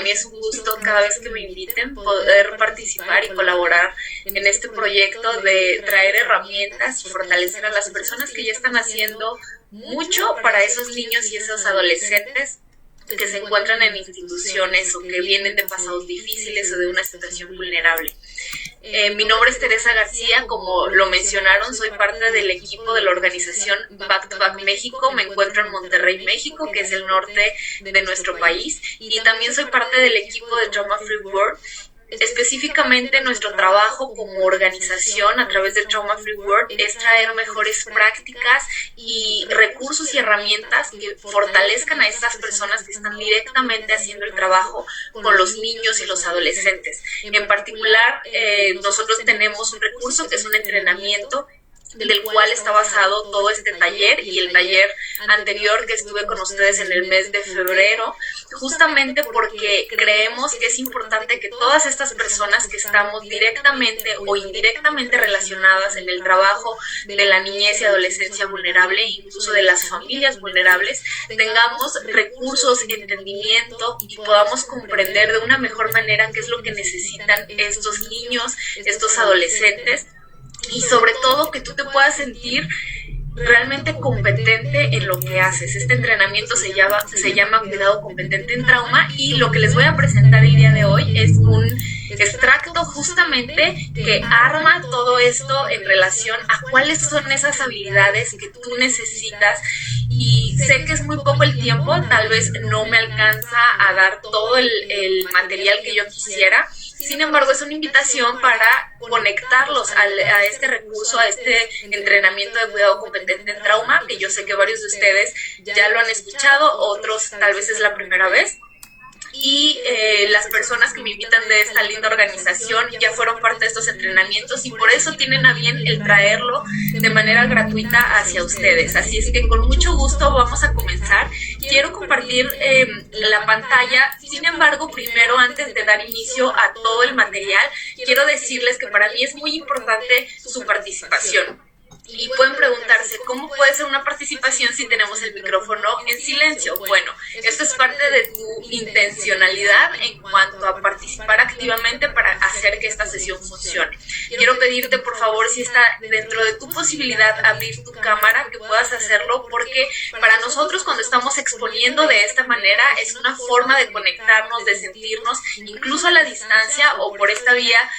mí es un gusto cada vez que me inviten poder participar y colaborar en este proyecto de traer herramientas y fortalecer a las personas que ya están haciendo mucho para esos niños y esos adolescentes que se encuentran en instituciones o que vienen de pasados difíciles o de una situación vulnerable. Mi nombre es Teresa García, como lo mencionaron, soy parte del equipo de la organización Back to Back México. Me encuentro en Monterrey, México, que es el norte de nuestro país, y también soy parte del equipo de Trauma Free World. Específicamente nuestro trabajo como organización a través de Trauma Free World es traer mejores prácticas y recursos y herramientas que fortalezcan a estas personas que están directamente haciendo el trabajo con los niños y los adolescentes. En particular, nosotros tenemos un recurso que es un entrenamiento del cual está basado todo este taller y el taller anterior que estuve con ustedes en el mes de febrero, justamente porque creemos que es importante que todas estas personas que estamos directamente o indirectamente relacionadas en el trabajo de la niñez y adolescencia vulnerable, incluso de las familias vulnerables, tengamos recursos, entendimiento y podamos comprender de una mejor manera qué es lo que necesitan estos niños, estos adolescentes, y sobre todo que tú te puedas sentir realmente competente en lo que haces. Este entrenamiento se llama Cuidado Competente en Trauma, y lo que les voy a presentar el día de hoy es un extracto justamente que arma todo esto en relación a cuáles son esas habilidades que tú necesitas. Y sé que es muy poco el tiempo, tal vez no me alcanza a dar todo el material que yo quisiera. Sin embargo, es una invitación para conectarlos a este recurso, a este entrenamiento de cuidado competente en trauma, que yo sé que varios de ustedes ya lo han escuchado, otros tal vez es la primera vez. Y las personas que me invitan de esta linda organización ya fueron parte de estos entrenamientos y por eso tienen a bien el traerlo de manera gratuita hacia ustedes. Así es que con mucho gusto vamos a comenzar. Quiero compartir la pantalla. Sin embargo, primero, antes de dar inicio a todo el material, quiero decirles que para mí es muy importante su participación. Y pueden preguntarse, ¿cómo puede ser una participación si tenemos el micrófono en silencio? Bueno, esto es parte de tu intencionalidad en cuanto a participar activamente para hacer que esta sesión funcione. Quiero pedirte, por favor, si está dentro de tu posibilidad abrir tu cámara, que puedas hacerlo, porque para nosotros cuando estamos exponiendo de esta manera es una forma de conectarnos, de sentirnos, incluso a la distancia o por esta vía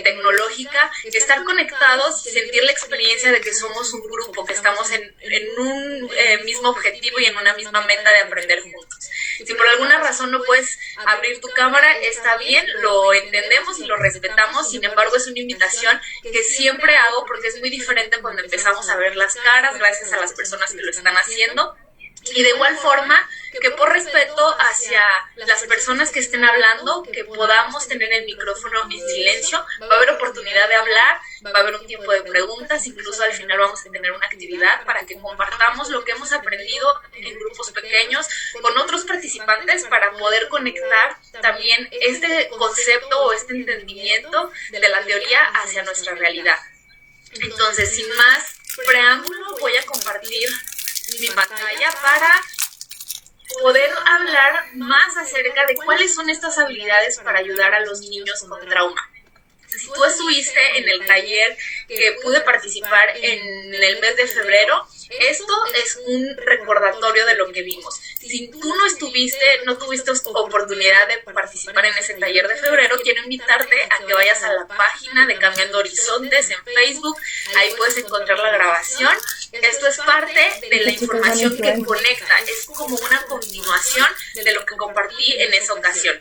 tecnológica, estar conectados y sentir la experiencia de que somos un grupo, que estamos en un mismo objetivo y en una misma meta de aprender juntos. Si por alguna razón no puedes abrir tu cámara, está bien, lo entendemos y lo respetamos. Sin embargo, es una invitación que siempre hago porque es muy diferente cuando empezamos a ver las caras, gracias a las personas que lo están haciendo. Y de igual forma, que por respeto hacia las personas que estén hablando, que podamos tener el micrófono en silencio. Va a haber oportunidad de hablar, va a haber un tiempo de preguntas, incluso al final vamos a tener una actividad para que compartamos lo que hemos aprendido en grupos pequeños con otros participantes para poder conectar también este concepto o este entendimiento de la teoría hacia nuestra realidad. Entonces, sin más preámbulo, voy a compartir mi pantalla para poder hablar más acerca de cuáles son estas habilidades para ayudar a los niños con trauma. Si tú estuviste en el taller que pude participar en el mes de febrero, esto es un recordatorio de lo que vimos. Si tú no estuviste, no tuviste oportunidad de participar en ese taller de febrero, quiero invitarte a que vayas a la página de Cambiando Horizontes en Facebook. Ahí puedes encontrar la grabación. Esto es parte de la información que conecta, es como una continuación de lo que compartí en esa ocasión.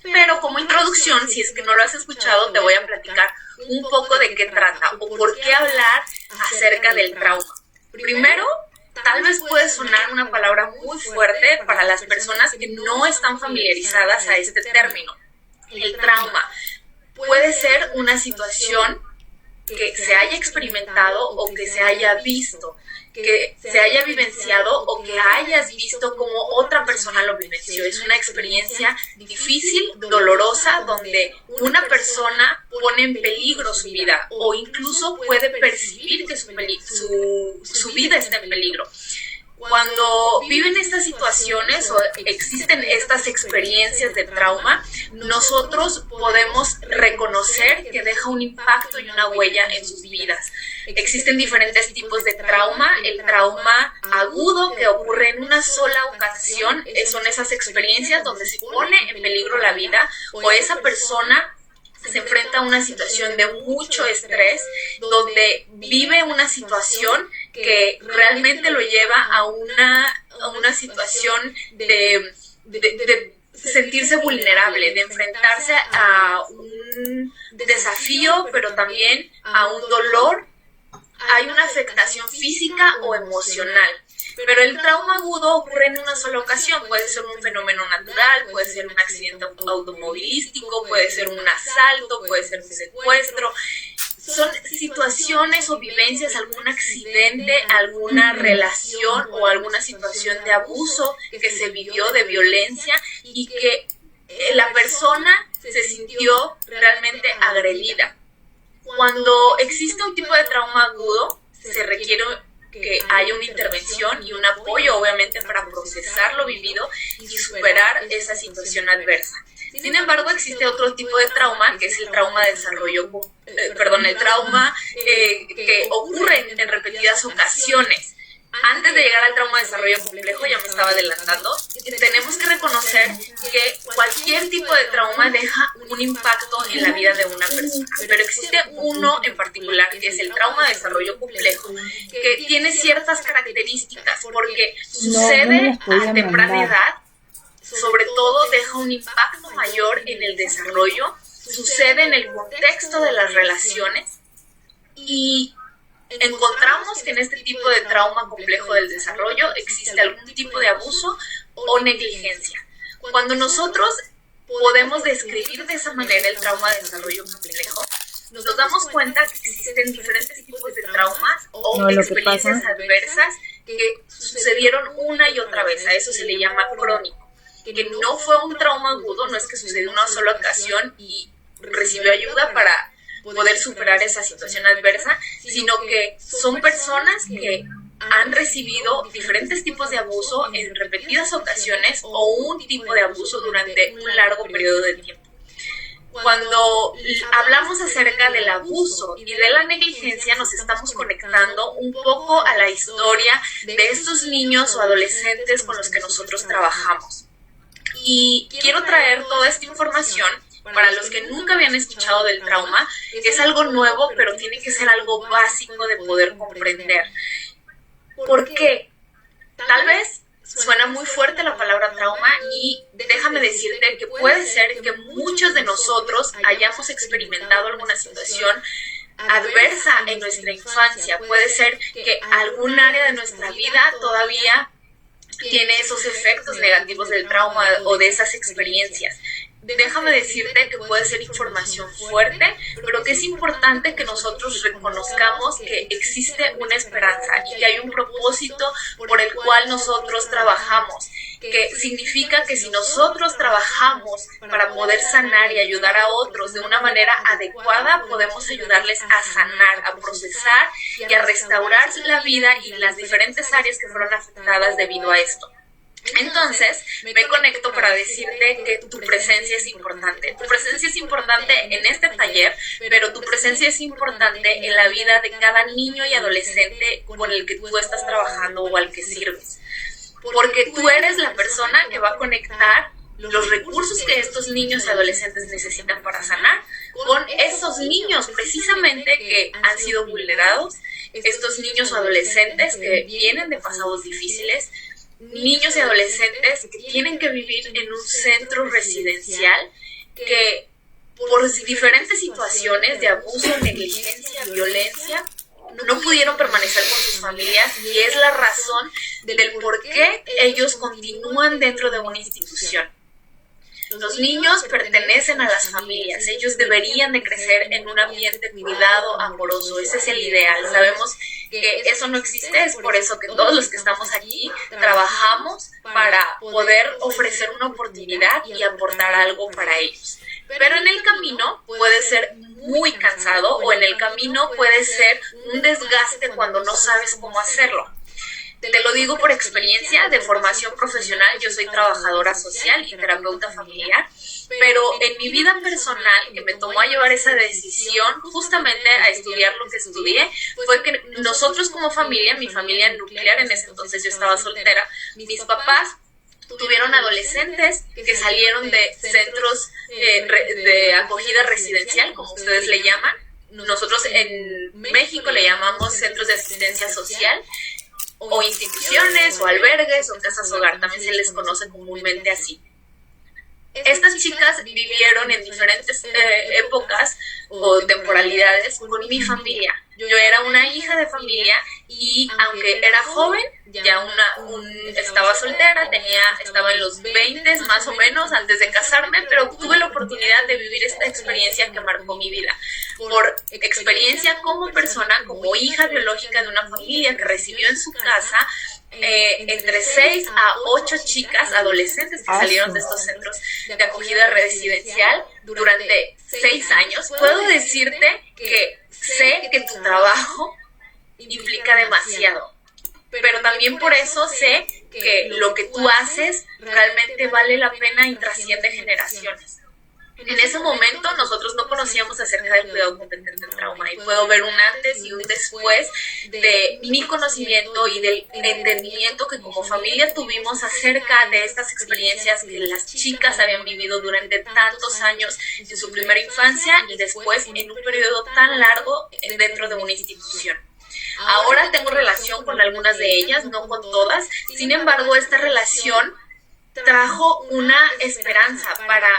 Pero como introducción, si es que no lo has escuchado, te voy a platicar un poco de qué trata o por qué hablar acerca del trauma. Primero, tal vez puede sonar una palabra muy fuerte para las personas que no están familiarizadas a este término. El trauma puede ser una situación que se haya experimentado o que se haya visto, que se haya vivenciado o que hayas visto como otra persona lo vivenció. Es una experiencia difícil, dolorosa, donde una persona pone en peligro su vida o incluso puede percibir que su vida está en peligro. Cuando viven estas situaciones o existen estas experiencias de trauma, nosotros podemos reconocer que deja un impacto y una huella en sus vidas. Existen diferentes tipos de trauma. El trauma agudo, que ocurre en una sola ocasión, son esas experiencias donde se pone en peligro la vida o esa persona se enfrenta a una situación de mucho estrés, donde vive una situación que realmente lo lleva a una situación de sentirse vulnerable, de enfrentarse a un desafío, pero también a un dolor. Hay una afectación física o emocional. Pero el trauma agudo ocurre en una sola ocasión. Puede ser un fenómeno natural, puede ser un accidente automovilístico, puede ser un asalto, puede ser un secuestro. Son situaciones o vivencias, algún accidente, alguna relación o alguna situación de abuso que se vivió, de violencia, y que la persona se sintió realmente agredida. Cuando existe un tipo de trauma agudo, se requiere que haya una intervención y un apoyo, obviamente, para procesar lo vivido y superar esa situación adversa. Sin embargo, existe otro tipo de trauma, que es el trauma de desarrollo, el trauma que ocurre en repetidas ocasiones. Antes de llegar al trauma de desarrollo complejo, ya me estaba adelantando, tenemos que reconocer que cualquier tipo de trauma deja un impacto en la vida de una persona, pero existe uno en particular, que es el trauma de desarrollo complejo, que tiene ciertas características, porque sucede a temprana edad, sobre todo deja un impacto mayor en el desarrollo, sucede en el contexto de las relaciones, y encontramos que en este tipo de trauma complejo del desarrollo existe algún tipo de abuso o negligencia. Cuando nosotros podemos describir de esa manera el trauma de desarrollo complejo, nos damos cuenta que existen diferentes tipos de traumas o experiencias adversas que sucedieron una y otra vez. A eso se le llama crónico. Que no fue un trauma agudo, no es que sucedió una sola ocasión y recibió ayuda para poder superar esa situación adversa, sino que son personas que han recibido diferentes tipos de abuso en repetidas ocasiones o un tipo de abuso durante un largo periodo de tiempo. Cuando hablamos acerca del abuso y de la negligencia, nos estamos conectando un poco a la historia de estos niños o adolescentes con los que nosotros trabajamos. Y quiero traer toda esta información para los que nunca habían escuchado del trauma, que es algo nuevo, pero tiene que ser algo básico de poder comprender. ¿Por qué? Tal vez suena muy fuerte la palabra trauma y déjame decirte que puede ser que muchos de nosotros hayamos experimentado alguna situación adversa en nuestra infancia. Puede ser que algún área de nuestra vida todavía tiene esos efectos negativos del trauma o de esas experiencias. Déjame decirte que puede ser información fuerte, pero que es importante que nosotros reconozcamos que existe una esperanza y que hay un propósito por el cual nosotros trabajamos, que significa que si nosotros trabajamos para poder sanar y ayudar a otros de una manera adecuada, podemos ayudarles a sanar, a procesar y a restaurar la vida y las diferentes áreas que fueron afectadas debido a esto. Entonces, me conecto para decirte que tu presencia es importante. Tu presencia es importante en este taller, pero tu presencia es importante en la vida de cada niño y adolescente con el que tú estás trabajando o al que sirves. Porque tú eres la persona que va a conectar los recursos que estos niños y adolescentes necesitan para sanar con esos niños precisamente que han sido vulnerados, estos niños o adolescentes que vienen de pasados difíciles, niños y adolescentes que tienen que vivir en un centro residencial que por diferentes situaciones de abuso, negligencia, violencia, no pudieron permanecer con sus familias y es la razón del por qué ellos continúan dentro de una institución. Los niños pertenecen a las familias, ellos deberían de crecer en un ambiente cuidado, amoroso, ese es el ideal. Sabemos que eso no existe, es por eso que todos los que estamos aquí trabajamos para poder ofrecer una oportunidad y aportar algo para ellos. Pero en el camino puede ser muy cansado o en el camino puede ser un desgaste cuando no sabes cómo hacerlo. Te lo digo por experiencia de formación profesional, yo soy trabajadora social y terapeuta familiar, pero en mi vida personal, que me tomó a llevar esa decisión justamente a estudiar lo que estudié, fue que nosotros como familia, mi familia nuclear en ese entonces, yo estaba soltera, mis papás tuvieron adolescentes que salieron de centros de acogida residencial, como ustedes le llaman. Nosotros en México le llamamos centros de asistencia social, o instituciones, o albergues, o casas hogar, también se les conoce comúnmente así. Estas chicas vivieron en diferentes épocas o temporalidades con mi familia. Yo era una hija de familia y aunque era joven, ya estaba soltera, estaba en los 20 más o menos antes de casarme, pero tuve la oportunidad de vivir esta experiencia que marcó mi vida. Por experiencia como persona, como hija biológica de una familia que recibió en su casa entre 6 a 8 chicas adolescentes que salieron de estos centros de acogida residencial durante 6 años, puedo decirte que sé que tu trabajo implica demasiado, pero también por eso sé que lo que tú haces realmente vale la pena y trasciende generaciones. En ese momento nosotros no conocíamos acerca del cuidado competente del trauma, y puedo ver un antes y un después de mi conocimiento y del entendimiento que como familia tuvimos acerca de estas experiencias que las chicas habían vivido durante tantos años en su primera infancia y después en un periodo tan largo dentro de una institución. Ahora tengo relación con algunas de ellas, no con todas, sin embargo esta relación trajo una esperanza para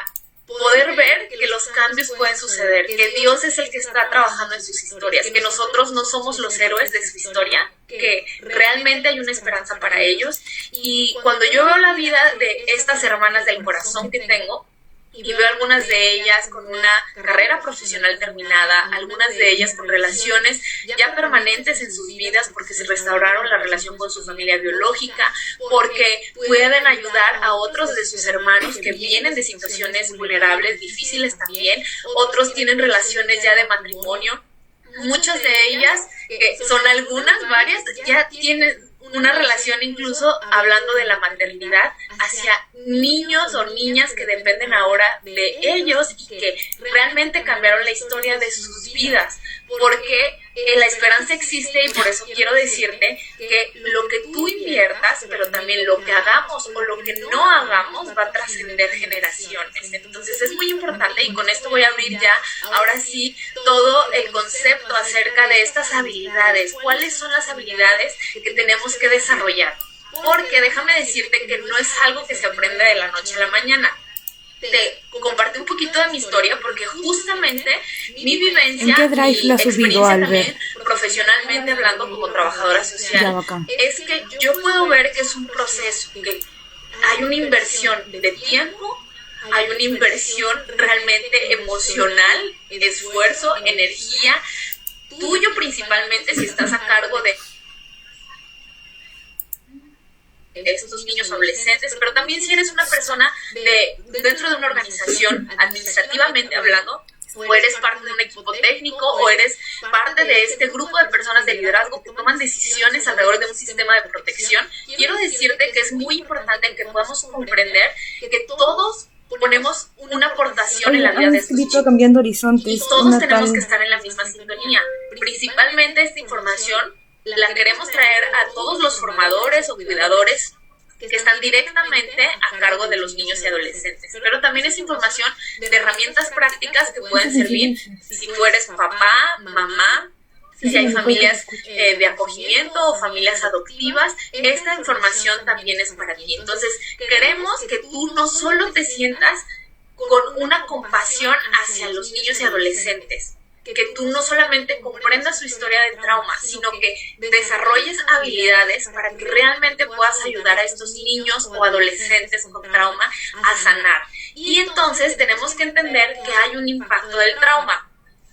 poder ver que los cambios pueden suceder, que Dios es el que está trabajando en sus historias, que nosotros no somos los héroes de su historia, que realmente hay una esperanza para ellos. Y cuando yo veo la vida de estas hermanas del corazón que tengo, y veo algunas de ellas con una carrera profesional terminada, algunas de ellas con relaciones ya permanentes en sus vidas porque se restauraron la relación con su familia biológica, porque pueden ayudar a otros de sus hermanos que vienen de situaciones vulnerables, difíciles también, otros tienen relaciones ya de matrimonio, muchas de ellas, que son varias, ya tienen una relación incluso hablando de la maternidad hacia niños o niñas que dependen ahora de ellos y que realmente cambiaron la historia de sus vidas, porque la esperanza existe y por eso quiero decirte que lo que tú inviertas, pero también lo que hagamos o lo que no hagamos va a trascender generaciones. Entonces es muy importante y con esto voy a abrir ya, ahora sí, todo el concepto acerca de estas habilidades. ¿Cuáles son las habilidades que tenemos que desarrollar? Porque déjame decirte que no es algo que se aprende de la noche a la mañana. Te compartí un poquito de mi historia porque justamente mi vivencia y experiencia también profesionalmente hablando como trabajadora social es que yo puedo ver que es un proceso, que hay una inversión de tiempo, hay una inversión realmente emocional, esfuerzo, energía, tuyo principalmente si estás a cargo de estos niños adolescentes, pero también si eres una persona dentro de una organización, administrativamente hablando, o eres parte de un equipo técnico, o eres parte de este grupo de personas de liderazgo que toman decisiones alrededor de un sistema de protección, quiero decirte que es muy importante que podamos comprender que todos ponemos una aportación en la vida de estos chicos, Cambiando Horizontes, y todos tenemos que estar en la misma sintonía. Principalmente esta información la queremos traer a todos los formadores o cuidadores que están directamente a cargo de los niños y adolescentes, pero también es información de herramientas prácticas que pueden servir si tú eres papá, mamá, si hay familias de acogimiento o familias adoptivas. Esta información también es para ti. Entonces queremos que tú no solo te sientas con una compasión hacia los niños y adolescentes, que tú no solamente comprendas su historia de trauma, sino que desarrolles habilidades para que realmente puedas ayudar a estos niños o adolescentes con trauma a sanar. Y entonces tenemos que entender que hay un impacto del trauma.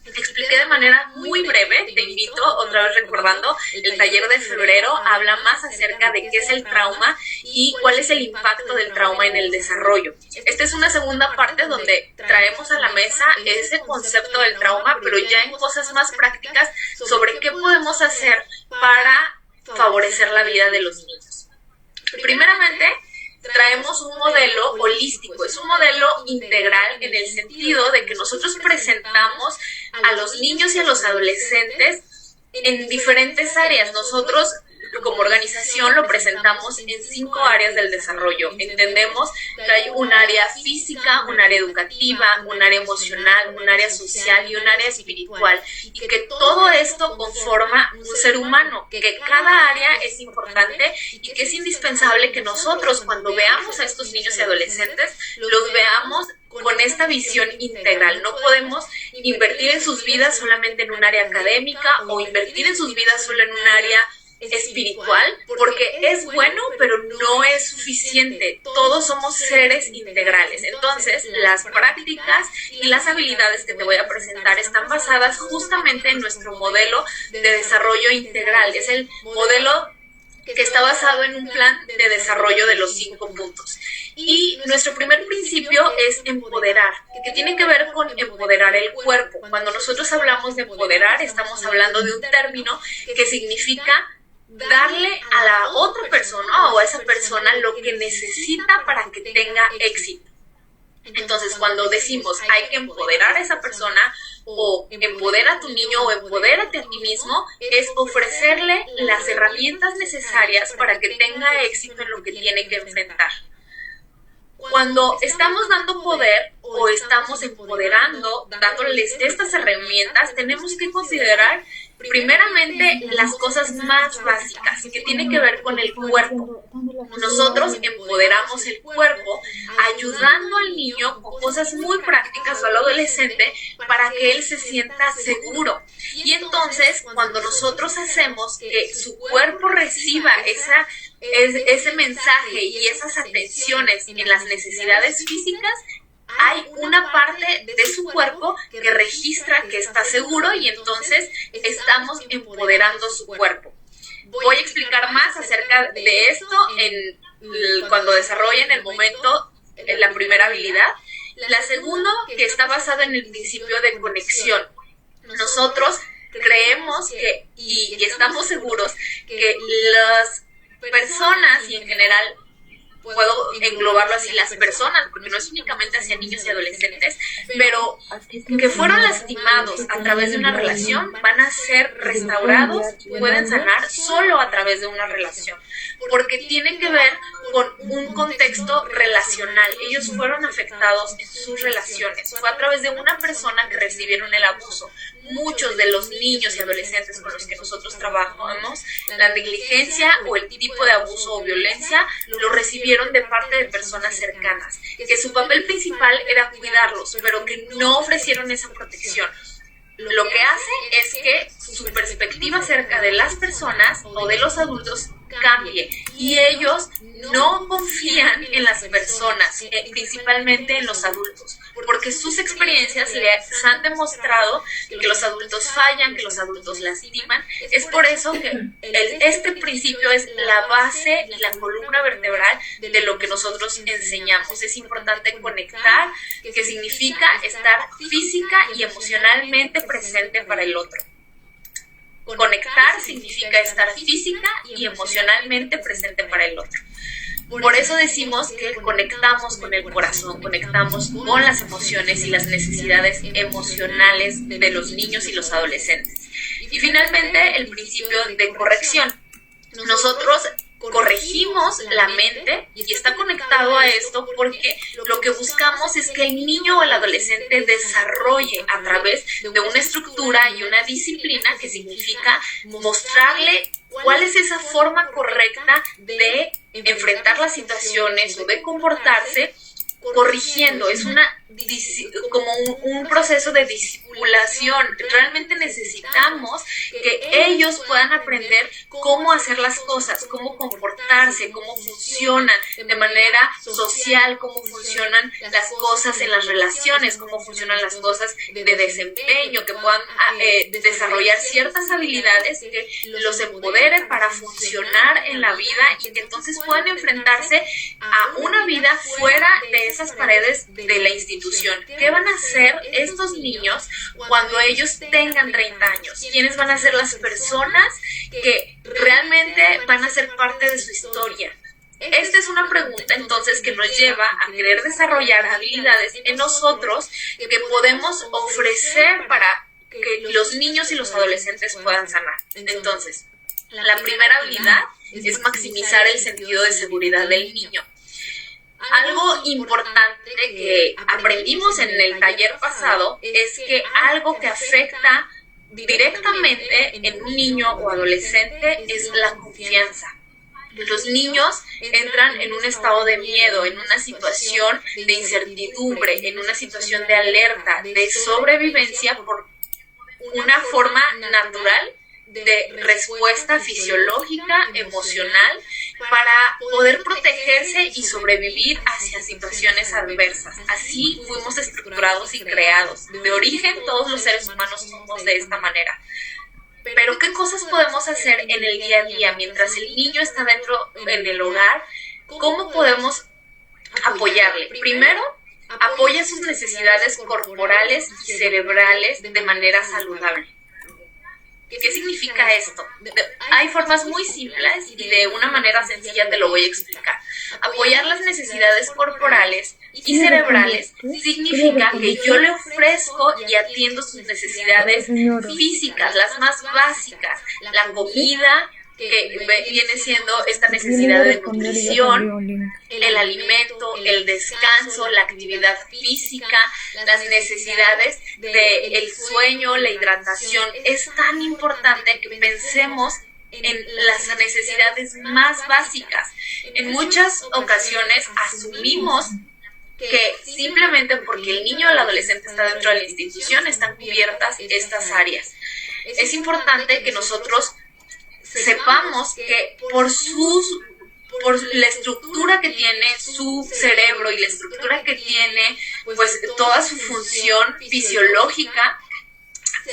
Te expliqué de manera muy breve, te invito, otra vez recordando, el taller de febrero habla más acerca de qué es el trauma y cuál es el impacto del trauma en el desarrollo. Esta es una segunda parte donde traemos a la mesa ese concepto del trauma, pero ya en cosas más prácticas sobre qué podemos hacer para favorecer la vida de los niños. Primeramente, traemos un modelo holístico, es un modelo integral en el sentido de que nosotros presentamos a los niños y a los adolescentes en diferentes áreas. Nosotros como organización lo presentamos en 5 áreas del desarrollo. Entendemos que hay un área física, un área educativa, un área emocional, un área social y un área espiritual, y que todo esto conforma un ser humano, que cada área es importante y que es indispensable que nosotros, cuando veamos a estos niños y adolescentes, los veamos con esta visión integral. No podemos invertir en sus vidas solamente en un área académica o invertir en sus vidas solo en un área espiritual, porque es bueno, pero no es suficiente. Todos somos seres integrales. Entonces, las prácticas y las habilidades que te voy a presentar están basadas justamente en nuestro modelo de desarrollo integral. Es el modelo que está basado en un plan de desarrollo de los 5 puntos. Y nuestro primer principio es empoderar, que tiene que ver con empoderar el cuerpo. Cuando nosotros hablamos de empoderar, estamos hablando de un término que significa darle a la otra persona o a esa persona lo que necesita para que tenga éxito. Entonces, cuando decimos hay que empoderar a esa persona, o empodera a tu niño, o empodérate a ti mismo, es ofrecerle las herramientas necesarias para que tenga éxito en lo que tiene que enfrentar. Cuando estamos dando poder o estamos empoderando, dándoles estas herramientas, tenemos que considerar primeramente las cosas más básicas, que tienen que ver con el cuerpo. Nosotros empoderamos el cuerpo ayudando al niño con cosas muy prácticas o al adolescente para que él se sienta seguro. Y entonces, cuando nosotros hacemos que su cuerpo reciba ese mensaje y esas atenciones en las necesidades físicas, hay una parte de su cuerpo que registra que está seguro y entonces estamos empoderando su cuerpo. Voy a explicar más acerca de esto cuando desarrollen el momento la primera habilidad. La segunda, que está basada en el principio de conexión. Nosotros creemos que y estamos seguros que las personas y en general, puedo englobarlo así, las personas, porque no es únicamente hacia niños y adolescentes, pero que fueron lastimados a través de una relación, van a ser restaurados y pueden sanar solo a través de una relación, porque tiene que ver con un contexto relacional. Ellos fueron afectados en sus relaciones, fue a través de una persona que recibieron el abuso. Muchos de los niños y adolescentes con los que nosotros trabajamos, la negligencia o el tipo de abuso o violencia lo recibieron de parte de personas cercanas, que su papel principal era cuidarlos, pero que no ofrecieron esa protección. Lo que hace es que su perspectiva acerca de las personas o de los adultos cambie y ellos no confían en las personas, principalmente en los adultos, porque sus experiencias les han demostrado que los adultos fallan, que los adultos lastiman. Es por eso que este principio es la base y la columna vertebral de lo que nosotros enseñamos. Es importante conectar, que significa estar física y emocionalmente presente para el otro. Conectar significa estar física y emocionalmente presente para el otro. Por eso decimos que conectamos con el corazón, conectamos con las emociones y las necesidades emocionales de los niños y los adolescentes. Y finalmente, el principio de corrección. Nosotros corregimos la mente y está conectado a esto porque lo que buscamos es que el niño o el adolescente desarrolle a través de una estructura y una disciplina, que significa mostrarle cuál es esa forma correcta de enfrentar las situaciones o de comportarse, corrigiendo. Es como un proceso de discipulación. Realmente necesitamos que ellos puedan aprender cómo hacer las cosas, cómo comportarse, cómo funcionan de manera social, cómo funcionan las cosas en las relaciones, cómo funcionan las cosas de desempeño, que puedan desarrollar ciertas habilidades que los empoderen para funcionar en la vida y que entonces puedan enfrentarse a una vida fuera de esas paredes de la institución. ¿Qué van a hacer estos niños cuando ellos tengan 30 años? ¿Quiénes van a ser las personas que ¿realmente van a ser parte de su historia? Esta es una pregunta entonces que nos lleva a querer desarrollar habilidades en nosotros que podemos ofrecer para que los niños y los adolescentes puedan sanar. Entonces, la primera habilidad es maximizar el sentido de seguridad del niño. Algo importante que aprendimos en el taller pasado es que algo que afecta directamente en un niño o adolescente es la confianza. Los niños entran en un estado de miedo, en una situación de incertidumbre, en una situación de alerta, de sobrevivencia por una forma natural de respuesta fisiológica, emocional, para poder protegerse y sobrevivir hacia situaciones adversas. Así fuimos estructurados y creados. De origen, todos los seres humanos somos de esta manera. Pero ¿qué cosas podemos hacer en el día a día mientras el niño está dentro en el hogar? ¿Cómo podemos apoyarle? Primero, apoya sus necesidades corporales y cerebrales de manera saludable. ¿Qué significa esto? Hay formas muy simples y de una manera sencilla te lo voy a explicar. Apoyar las necesidades corporales y cerebrales significa que yo le ofrezco y atiendo sus necesidades físicas, las más básicas, la comida, que viene siendo esta necesidad de nutrición, el alimento, el descanso, la actividad física, las necesidades del sueño, la hidratación. Es tan importante que pensemos en las necesidades más básicas. En muchas ocasiones asumimos que simplemente porque el niño o el adolescente está dentro de la institución están cubiertas estas áreas. Es importante que nosotros sepamos que por la estructura que tiene su cerebro y la estructura que tiene pues toda su función fisiológica,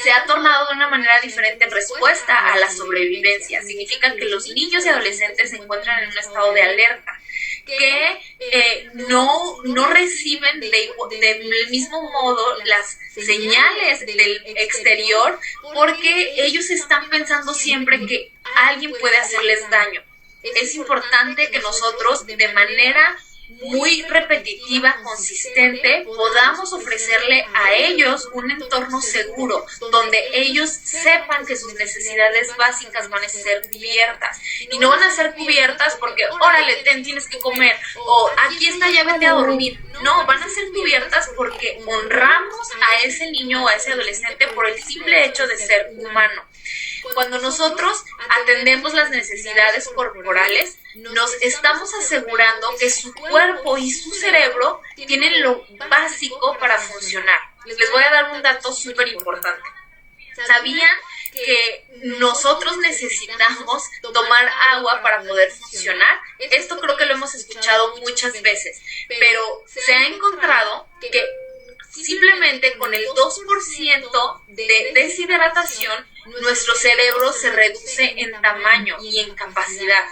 se ha tornado de una manera diferente en respuesta a la sobrevivencia. Significa que los niños y adolescentes se encuentran en un estado de alerta, que no reciben del mismo modo las señales del exterior, porque ellos están pensando siempre que alguien puede hacerles daño. Es importante que nosotros de manera muy repetitiva, consistente, podamos ofrecerle a ellos un entorno seguro, donde ellos sepan que sus necesidades básicas van a ser cubiertas. Y no van a ser cubiertas porque, órale, tienes que comer, o aquí está, ya vete a dormir. No, van a ser cubiertas porque honramos a ese niño o a ese adolescente por el simple hecho de ser humano. Cuando nosotros atendemos las necesidades corporales, nos estamos asegurando que su cuerpo y su cerebro tienen lo básico para funcionar. Les voy a dar un dato súper importante. ¿Sabían que nosotros necesitamos tomar agua para poder funcionar? Esto creo que lo hemos escuchado muchas veces, pero se ha encontrado que simplemente con el 2% de deshidratación, nuestro cerebro se reduce en tamaño y en capacidad.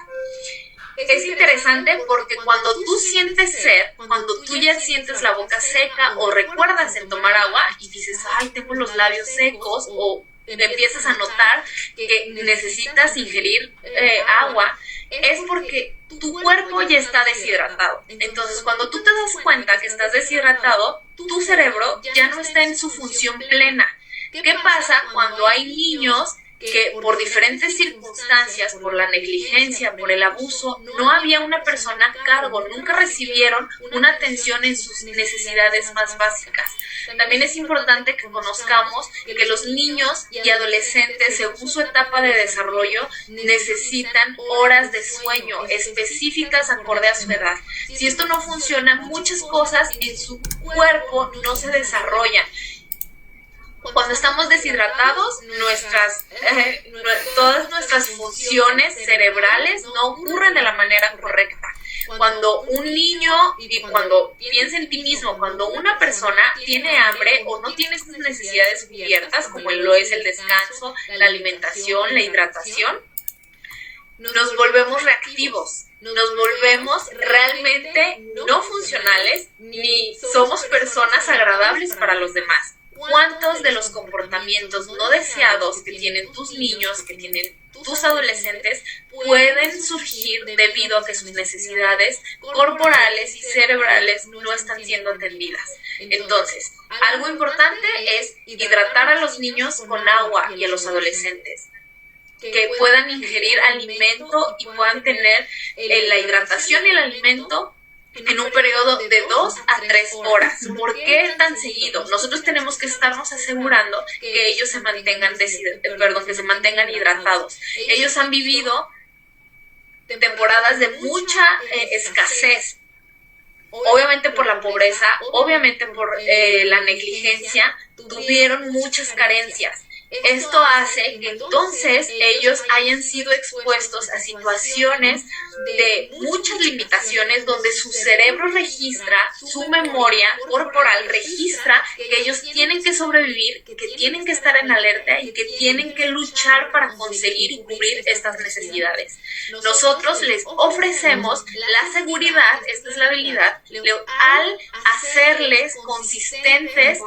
Es interesante porque cuando tú sientes sed, cuando tú ya sientes la boca seca o recuerdas el tomar agua y dices, ay, tengo los labios secos, o empiezas a notar que necesitas ingerir agua, es porque tu cuerpo ya está deshidratado. Entonces, cuando tú te das cuenta que estás deshidratado, tu cerebro ya no está en su función plena. ¿Qué pasa cuando hay niños que por diferentes circunstancias, por la negligencia, por el abuso, no había una persona a cargo, nunca recibieron una atención en sus necesidades más básicas? También es importante que conozcamos que los niños y adolescentes, según su etapa de desarrollo, necesitan horas de sueño específicas acorde a su edad. Si esto no funciona, muchas cosas en su cuerpo no se desarrollan. Cuando estamos deshidratados, todas nuestras funciones cerebrales no ocurren de la manera correcta. Cuando un niño, y cuando piensa en ti mismo, cuando una persona tiene hambre o no tiene estas necesidades cubiertas, como lo es el descanso, la alimentación, la hidratación, nos volvemos reactivos, nos volvemos realmente no funcionales, ni somos personas agradables para los demás. cuántos de los comportamientos no deseados que tienen tus niños, que tienen tus adolescentes, pueden surgir debido a que sus necesidades corporales y cerebrales no están siendo atendidas. Entonces, algo importante es hidratar a los niños con agua y a los adolescentes, que puedan ingerir alimento y puedan tener la hidratación y el alimento en un periodo de 2 a 3 horas. ¿Por qué tan seguido? Nosotros tenemos que estarnos asegurando que ellos se mantengan hidratados. Ellos han vivido temporadas de mucha escasez, obviamente por la pobreza, obviamente por la negligencia, tuvieron muchas carencias. Esto hace que entonces ellos hayan sido expuestos a situaciones de muchas limitaciones donde su cerebro registra, su memoria corporal registra que ellos tienen que sobrevivir, que tienen que estar en alerta y que tienen que luchar para conseguir y cubrir estas necesidades. Nosotros les ofrecemos la seguridad, esta es la habilidad, al hacerles consistentes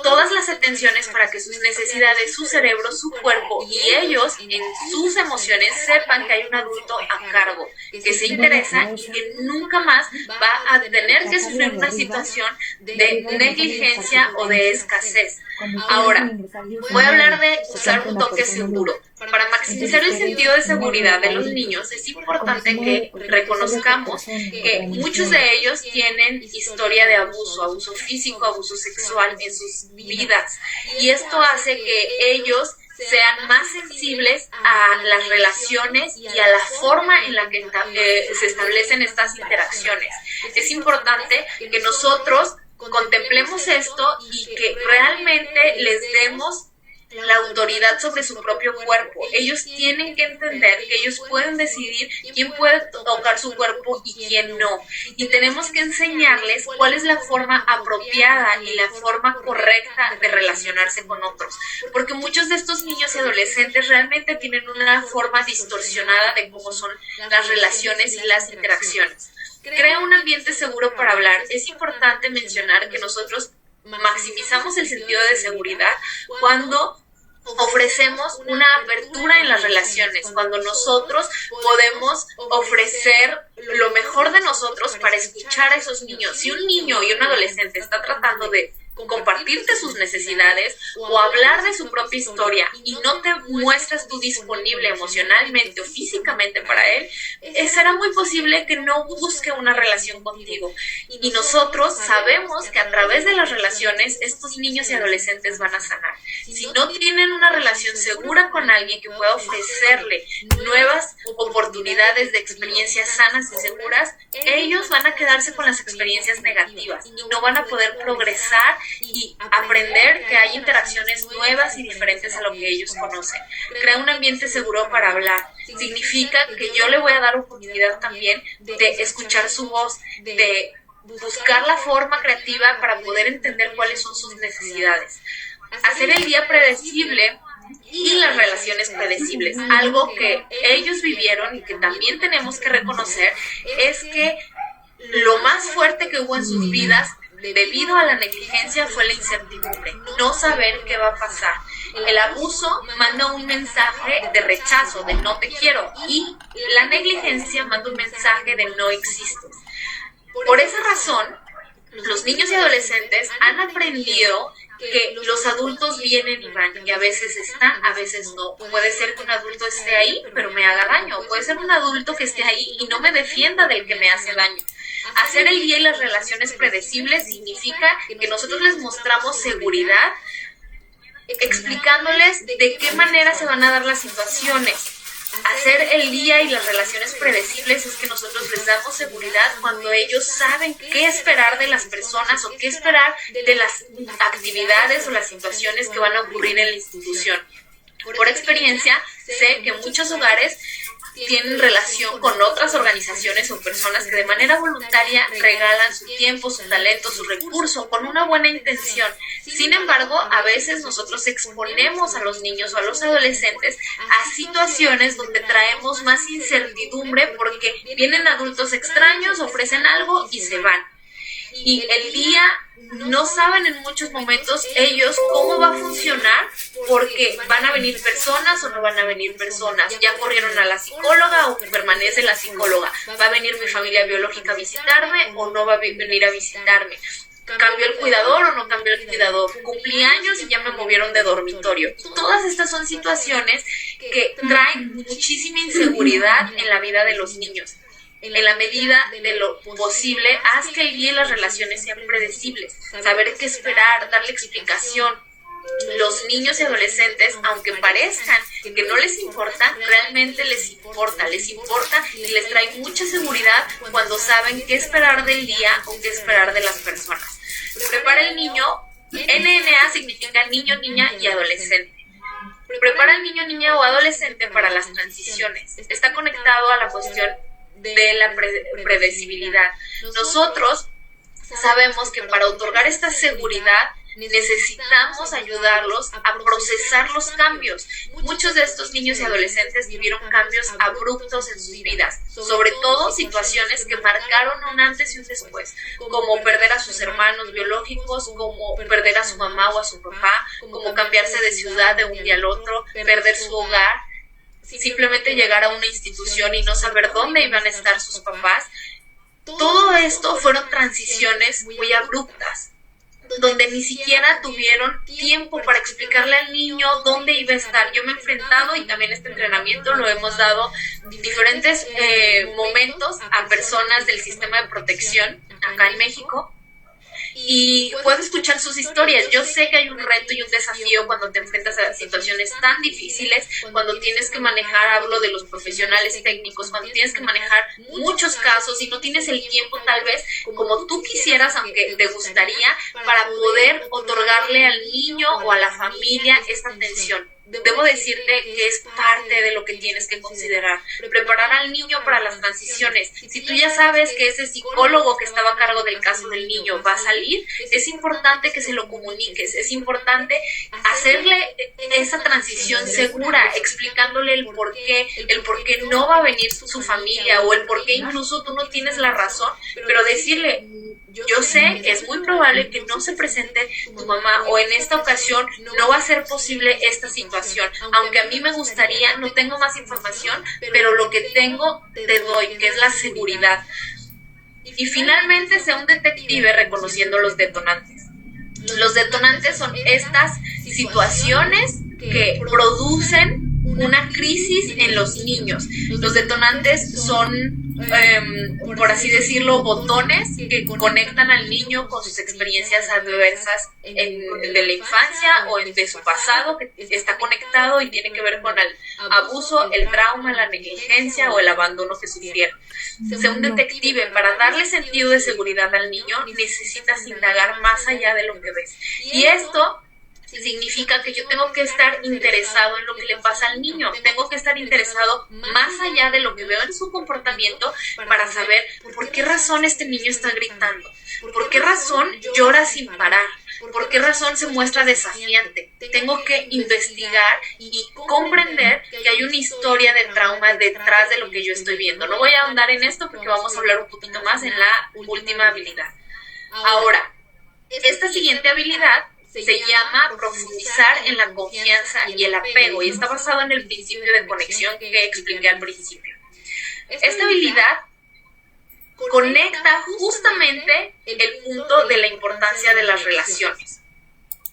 todas las atenciones para que sus necesidades, su cerebro, su cuerpo y ellos en sus emociones sepan que hay un adulto a cargo, que se interesa y que nunca más va a tener que sufrir una situación de negligencia o de escasez. Ahora, voy a hablar de usar un toque seguro. Para maximizar el sentido de seguridad de los niños es importante que reconozcamos que muchos de ellos tienen historia de abuso físico, abuso sexual en sus vidas, y esto hace que ellos sean más sensibles a las relaciones y a la forma en la que se establecen estas interacciones. Es importante que nosotros contemplemos esto y que realmente les demos la autoridad sobre su propio cuerpo. Ellos tienen que entender que ellos pueden decidir quién puede tocar su cuerpo y quién no. Y tenemos que enseñarles cuál es la forma apropiada y la forma correcta de relacionarse con otros. Porque muchos de estos niños y adolescentes realmente tienen una forma distorsionada de cómo son las relaciones y las interacciones. Crea un ambiente seguro para hablar. Es importante mencionar que nosotros maximizamos el sentido de seguridad cuando ofrecemos una apertura en las relaciones, cuando nosotros podemos ofrecer lo mejor de nosotros para escuchar a esos niños. Si un niño y un adolescente está tratando de compartirte sus necesidades o hablar de su propia historia y no te muestras tú disponible emocionalmente o físicamente para él, será muy posible que no busque una relación contigo. Y nosotros sabemos que a través de las relaciones estos niños y adolescentes van a sanar. Si no tienen una relación segura con alguien que pueda ofrecerle nuevas oportunidades de experiencias sanas y seguras, ellos van a quedarse con las experiencias negativas y no van a poder progresar y aprender que hay interacciones nuevas y diferentes a lo que ellos conocen. Crea un ambiente seguro para hablar. Significa que yo le voy a dar oportunidad también de escuchar su voz, de buscar la forma creativa para poder entender cuáles son sus necesidades. Hacer el día predecible y las relaciones predecibles. Algo que ellos vivieron y que también tenemos que reconocer es que lo más fuerte que hubo en sus vidas debido a la negligencia fue la incertidumbre, no saber qué va a pasar. El abuso manda un mensaje de rechazo, de no te quiero, y la negligencia manda un mensaje de no existes. Por esa razón, los niños y adolescentes han aprendido que los adultos vienen y van, y a veces están, a veces no. Puede ser que un adulto esté ahí, pero me haga daño. Puede ser un adulto que esté ahí y no me defienda del que me hace daño. Hacer el día y las relaciones predecibles significa que nosotros les mostramos seguridad, explicándoles de qué manera se van a dar las situaciones. Hacer el día y las relaciones predecibles es que nosotros les damos seguridad cuando ellos saben qué esperar de las personas o qué esperar de las actividades o las situaciones que van a ocurrir en la institución. Por experiencia, sé que muchos hogares tienen relación con otras organizaciones o personas que de manera voluntaria regalan su tiempo, su talento, su recurso con una buena intención. Sin embargo, a veces nosotros exponemos a los niños o a los adolescentes a situaciones donde traemos más incertidumbre porque vienen adultos extraños, ofrecen algo y se van. Y el día no saben en muchos momentos ellos cómo va a funcionar, porque van a venir personas o no van a venir personas, ya corrieron a la psicóloga o permanece la psicóloga, va a venir mi familia biológica a visitarme o no va a venir a visitarme, cambió el cuidador o no cambió el cuidador, cumplí años y ya me movieron de dormitorio. Todas estas son situaciones que traen muchísima inseguridad en la vida de los niños. En la medida de lo posible, haz que el día y las relaciones sean predecibles, saber qué esperar, darle explicación. Los niños y adolescentes, aunque parezcan que no les importa, realmente les importa y les trae mucha seguridad cuando saben qué esperar del día o qué esperar de las personas. Prepara el niño, NNA significa niño, niña y adolescente. Prepara al niño, niña o adolescente para las transiciones. Está conectado a la cuestión de la predecibilidad. Nosotros sabemos que para otorgar esta seguridad necesitamos ayudarlos a procesar los cambios. Muchos de estos niños y adolescentes vivieron cambios abruptos en sus vidas, sobre todo situaciones que marcaron un antes y un después, como perder a sus hermanos biológicos, como perder a su mamá o a su papá, como cambiarse de ciudad de un día al otro, perder su hogar, simplemente llegar a una institución y no saber dónde iban a estar sus papás. Todo esto fueron transiciones muy abruptas, donde ni siquiera tuvieron tiempo para explicarle al niño dónde iba a estar. Yo me he enfrentado, y también este entrenamiento lo hemos dado diferentes momentos a personas del sistema de protección acá en México, y puedo escuchar sus historias. Yo sé que hay un reto y un desafío cuando te enfrentas a situaciones tan difíciles, cuando tienes que manejar, hablo de los profesionales técnicos, cuando tienes que manejar muchos casos y no tienes el tiempo tal vez como tú quisieras, aunque te gustaría, para poder otorgarle al niño o a la familia esta atención. Debo decirte que es parte de lo que tienes que considerar. Preparar al niño para las transiciones. Si tú ya sabes que ese psicólogo que estaba a cargo del caso del niño va a salir, es importante que se lo comuniques. Es importante hacerle esa transición segura, explicándole el por qué no va a venir su familia, o el por qué incluso tú no tienes la razón, pero decirle: yo sé que es muy probable que no se presente tu mamá, o en esta ocasión no va a ser posible esta situación. Aunque a mí me gustaría, no tengo más información, pero lo que tengo te doy, que es la seguridad. Y finalmente, sea un detective reconociendo los detonantes. Los detonantes son estas situaciones que producen una crisis en los niños. Los detonantes son, por así decirlo, botones que conectan al niño con sus experiencias adversas de la infancia o de su pasado, que está conectado y tiene que ver con el abuso, el trauma, la negligencia o el abandono que sufrieron. Sea un detective. Para darle sentido de seguridad al niño, necesitas indagar más allá de lo que ves. Y esto significa que yo tengo que estar interesado en lo que le pasa al niño, tengo que estar interesado más allá de lo que veo en su comportamiento, para saber por qué razón este niño está gritando, por qué razón llora sin parar, por qué razón se muestra desafiante. Tengo que investigar y comprender que hay una historia de trauma detrás de lo que yo estoy viendo. No voy a ahondar en esto porque vamos a hablar un poquito más en la última habilidad. Ahora, esta siguiente habilidad se llama profundizar en la confianza y el apego, y está basado en el principio de conexión que expliqué al principio. Esta habilidad conecta justamente el punto de la importancia de las relaciones.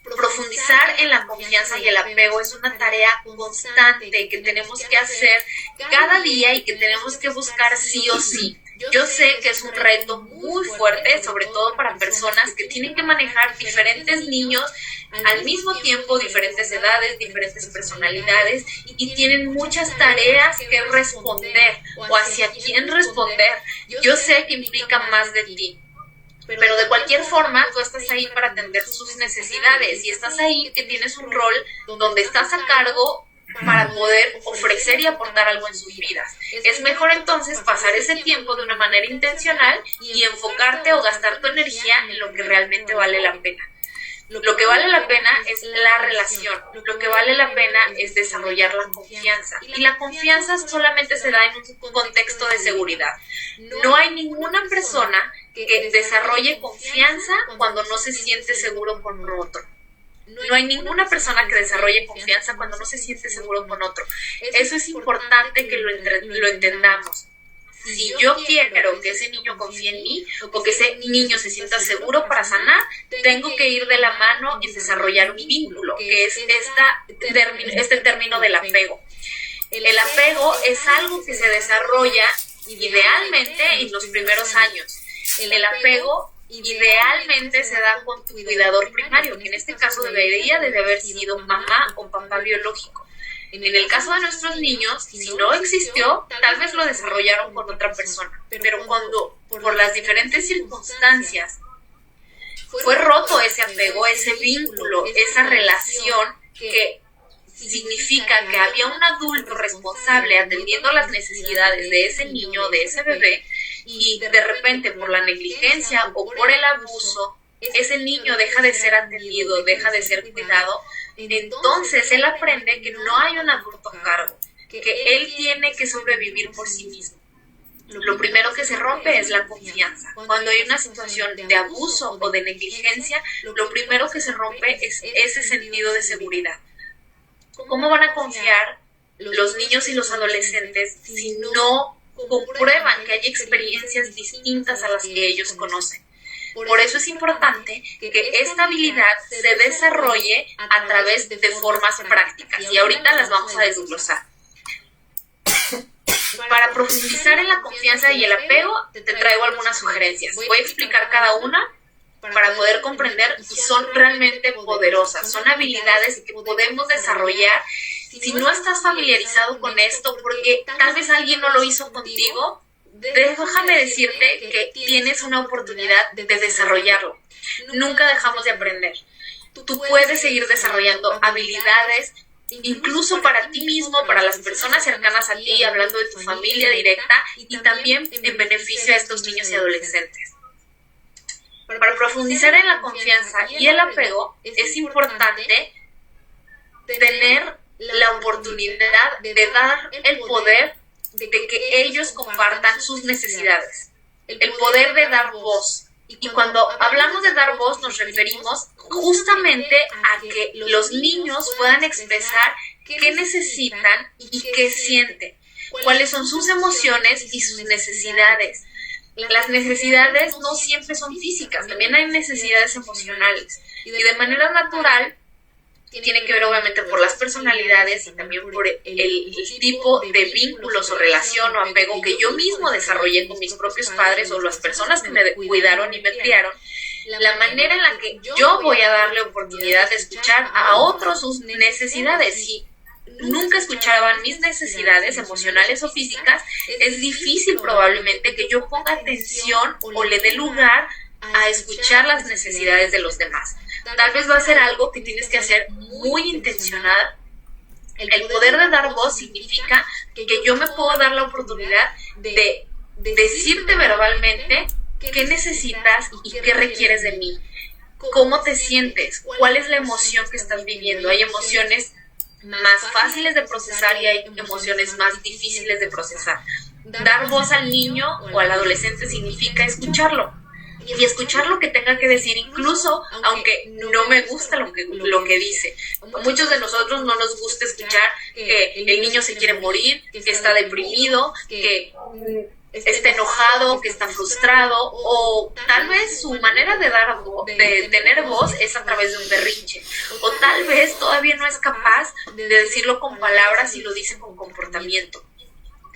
Profundizar en la confianza y el apego es una tarea constante que tenemos que hacer cada día y que tenemos que buscar sí o sí. Yo sé que es un reto muy fuerte, sobre todo para personas que tienen que manejar diferentes niños al mismo tiempo, diferentes edades, diferentes personalidades, y tienen muchas tareas que responder o hacia quién responder. Yo sé que implica más de ti, pero de cualquier forma tú estás ahí para atender sus necesidades, y estás ahí que tienes un rol donde estás a cargo para poder ofrecer y aportar algo en sus vidas. Es mejor entonces pasar ese tiempo de una manera intencional y enfocarte o gastar tu energía en lo que realmente vale la pena. Lo que vale la pena es la relación, lo que vale la pena es desarrollar la confianza. Y la confianza solamente se da en un contexto de seguridad. No hay ninguna persona que desarrolle confianza cuando no se siente seguro con otro. No hay ninguna persona que desarrolle confianza cuando no se siente seguro con otro. Eso es importante que lo entendamos. Si yo quiero que ese niño confíe en mí o que ese niño se sienta seguro para sanar, tengo que ir de la mano en desarrollar un vínculo, que es este término del apego. El apego es algo que se desarrolla idealmente en los primeros años. El apego idealmente se da con tu cuidador primario, que en este caso debería de haber sido mamá o papá biológico. En el caso de nuestros niños, si no existió, tal vez lo desarrollaron con otra persona, pero cuando por las diferentes circunstancias fue roto ese apego, ese vínculo, esa relación que significa que había un adulto responsable atendiendo las necesidades de ese niño, de ese bebé, y de repente por la negligencia o por el abuso, ese niño deja de ser atendido, deja de ser cuidado. Entonces él aprende que no hay un adulto a cargo, que él tiene que sobrevivir por sí mismo. Lo primero que se rompe es la confianza. Cuando hay una situación de abuso o de negligencia, lo primero que se rompe es ese sentido de seguridad. ¿Cómo van a confiar los niños y los adolescentes si no comprueban que hay experiencias distintas a las que ellos conocen? Por eso es importante que esta habilidad se desarrolle a través de formas prácticas y ahorita las vamos a desglosar. Para profundizar en la confianza y el apego, te traigo algunas sugerencias. Voy a explicar cada una para poder comprender y son realmente poderosas. Son habilidades que podemos desarrollar si no estás familiarizado con esto, porque tal vez alguien no lo hizo contigo. Déjame decirte que tienes una oportunidad de desarrollarlo. Nunca dejamos de aprender. Tú puedes seguir desarrollando habilidades, incluso para ti mismo, para las personas cercanas a ti, hablando de tu familia directa y también en beneficio a estos niños y adolescentes. Para profundizar en la confianza y el apego, es importante tener la oportunidad de dar el poder de que ellos compartan sus necesidades, el poder de dar voz. Y cuando hablamos de dar voz nos referimos justamente a que los niños puedan expresar qué necesitan y qué sienten, cuáles son sus emociones y sus necesidades. Las necesidades no siempre son físicas, también hay necesidades emocionales y de manera natural tiene que ver obviamente por las personalidades y también por el tipo de vínculos o relación o apego que yo mismo desarrollé con mis propios padres o las personas que me cuidaron y me criaron, la manera en la que yo voy a darle oportunidad de escuchar a otros sus necesidades. Si nunca escuchaban mis necesidades emocionales o físicas, es difícil probablemente que yo ponga atención o le dé lugar a escuchar las necesidades de los demás. Tal vez va a ser algo que tienes que hacer muy intencional. El poder de dar voz significa que yo me puedo dar la oportunidad de decirte verbalmente qué necesitas y qué requieres de mí, cómo te sientes, cuál es la emoción que estás viviendo. Hay emociones más fáciles de procesar y hay emociones más difíciles de procesar. Dar voz al niño o al adolescente significa escucharlo. Y escuchar lo que tenga que decir, incluso aunque no me gusta lo que dice. A muchos de nosotros no nos gusta escuchar que el niño se quiere morir, que está deprimido, que está enojado, que está frustrado, o tal vez su manera de tener voz es a través de un berrinche, o tal vez todavía no es capaz de decirlo con palabras y lo dice con comportamiento.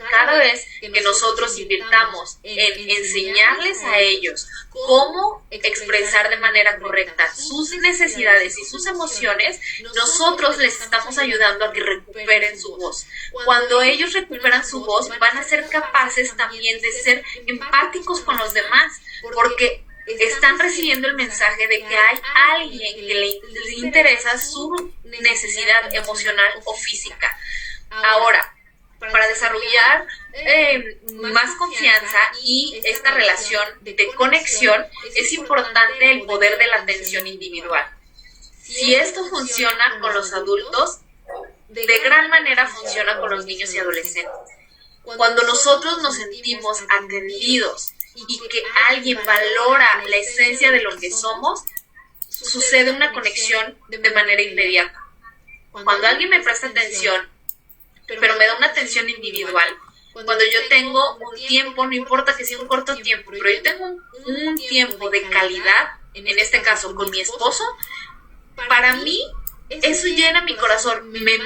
Cada vez que nosotros invirtamos en enseñarles a ellos cómo expresar de manera correcta sus necesidades y sus emociones, nosotros les estamos ayudando a que recuperen su voz. Cuando ellos recuperan su voz, van a ser capaces también de ser empáticos con los demás, porque están recibiendo el mensaje de que hay alguien que le interesa su necesidad emocional o física. Ahora, para desarrollar más confianza y esta relación de conexión, es importante el poder de la atención individual. Si esto funciona con los adultos, de gran manera funciona con los niños y adolescentes. Cuando nosotros nos sentimos atendidos y que alguien valora la esencia de lo que somos, sucede una conexión de manera inmediata. Cuando alguien me presta atención, pero me da una atención individual, cuando yo tengo un tiempo, no importa que sea un corto tiempo, pero yo tengo un tiempo de calidad, en este caso con mi esposo, para mí eso llena mi corazón, me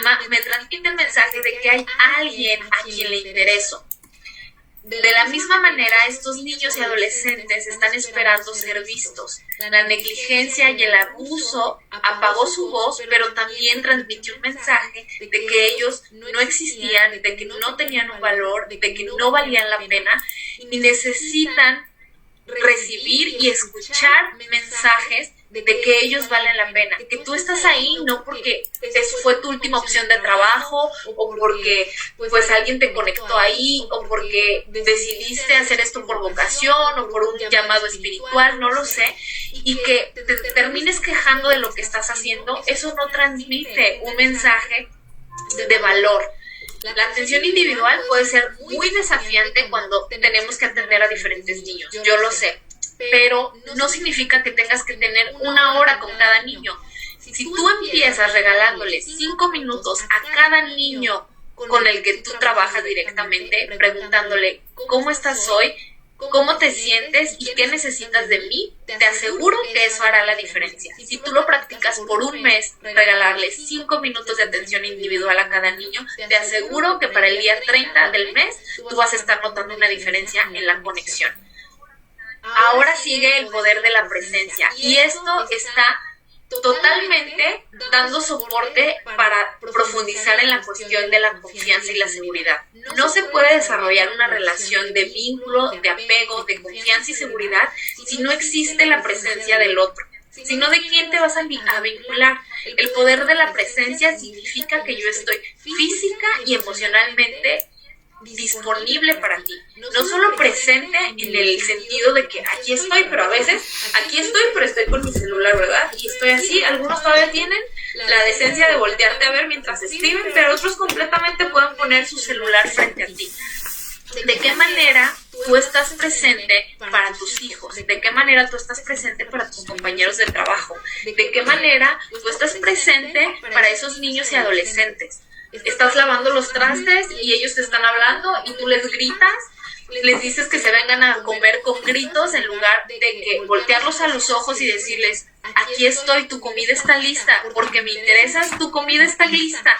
transmite el mensaje de que hay alguien a quien le intereso. De la misma manera, estos niños y adolescentes están esperando ser vistos. La negligencia y el abuso apagó su voz, pero también transmitió un mensaje de que ellos no existían, de que no tenían un valor, de que no valían la pena y necesitan recibir y escuchar mensajes de que ellos valen la pena, que tú estás ahí no porque fue tu última opción de trabajo o porque pues alguien te conectó ahí o porque decidiste hacer esto por vocación o por un llamado espiritual, no lo sé, y que te termines quejando de lo que estás haciendo. Eso no transmite un mensaje de valor. La atención individual puede ser muy desafiante cuando tenemos que atender a diferentes niños, yo lo sé, pero no significa que tengas que tener 1 hora con cada niño. Si tú empiezas regalándole 5 minutos a cada niño con el que tú trabajas directamente, preguntándole ¿cómo estás hoy? ¿Cómo te sientes? ¿Y qué necesitas de mí? Te aseguro que eso hará la diferencia. Si tú lo practicas por un mes, regalarle 5 minutos de atención individual a cada niño, te aseguro que para el día 30 del mes tú vas a estar notando una diferencia en la conexión. Ahora sigue el poder de la presencia y esto está totalmente dando soporte para profundizar en la cuestión de la confianza y la seguridad. No se puede desarrollar una relación de vínculo, de apego, de confianza y seguridad si no existe la presencia del otro. Sino de quién te vas a vincular. El poder de la presencia significa que yo estoy física y emocionalmente disponible para ti, no solo presente en el sentido de que aquí estoy, pero a veces aquí estoy, pero estoy con mi celular, ¿verdad? Y estoy así, algunos todavía tienen la decencia de voltearte a ver mientras escriben, pero otros completamente pueden poner su celular frente a ti. ¿De qué manera tú estás presente para tus hijos? ¿De qué manera tú estás presente para tus compañeros de trabajo? ¿De qué manera tú estás presente para esos niños y adolescentes? Estás lavando los trastes y ellos te están hablando y tú les gritas, les dices que se vengan a comer con gritos en lugar de que voltearlos a los ojos y decirles, aquí estoy, tu comida está lista, porque me interesas, tu comida está lista.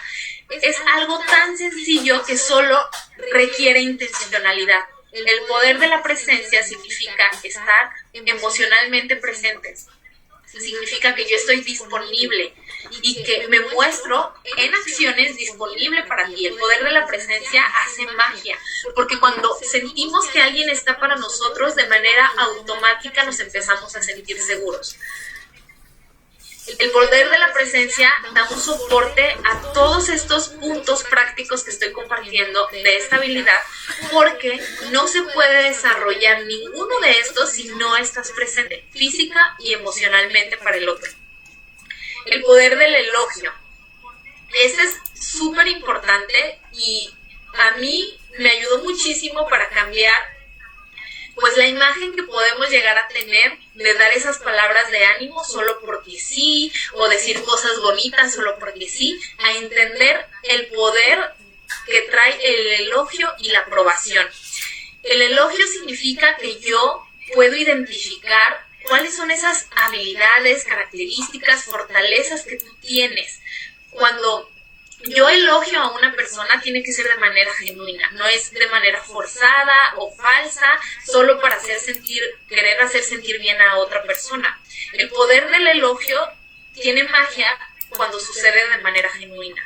Es algo tan sencillo que solo requiere intencionalidad. El poder de la presencia significa estar emocionalmente presentes. Significa que yo estoy disponible y que me muestro en acciones disponible para ti. El poder de la presencia hace magia, porque cuando sentimos que alguien está para nosotros, de manera automática nos empezamos a sentir seguros. El poder de la presencia da un soporte a todos estos puntos prácticos que estoy compartiendo de esta habilidad, porque no se puede desarrollar ninguno de estos si no estás presente física y emocionalmente para el otro. El poder del elogio. Este es súper importante y a mí me ayudó muchísimo para cambiar pues la imagen que podemos llegar a tener de dar esas palabras de ánimo solo porque sí, o decir cosas bonitas solo porque sí, a entender el poder que trae el elogio y la aprobación. El elogio significa que yo puedo identificar cuáles son esas habilidades, características, fortalezas que tú tienes. Cuando yo elogio a una persona, tiene que ser de manera genuina, no es de manera forzada o falsa, solo para querer hacer sentir bien a otra persona. El poder del elogio tiene magia cuando sucede de manera genuina.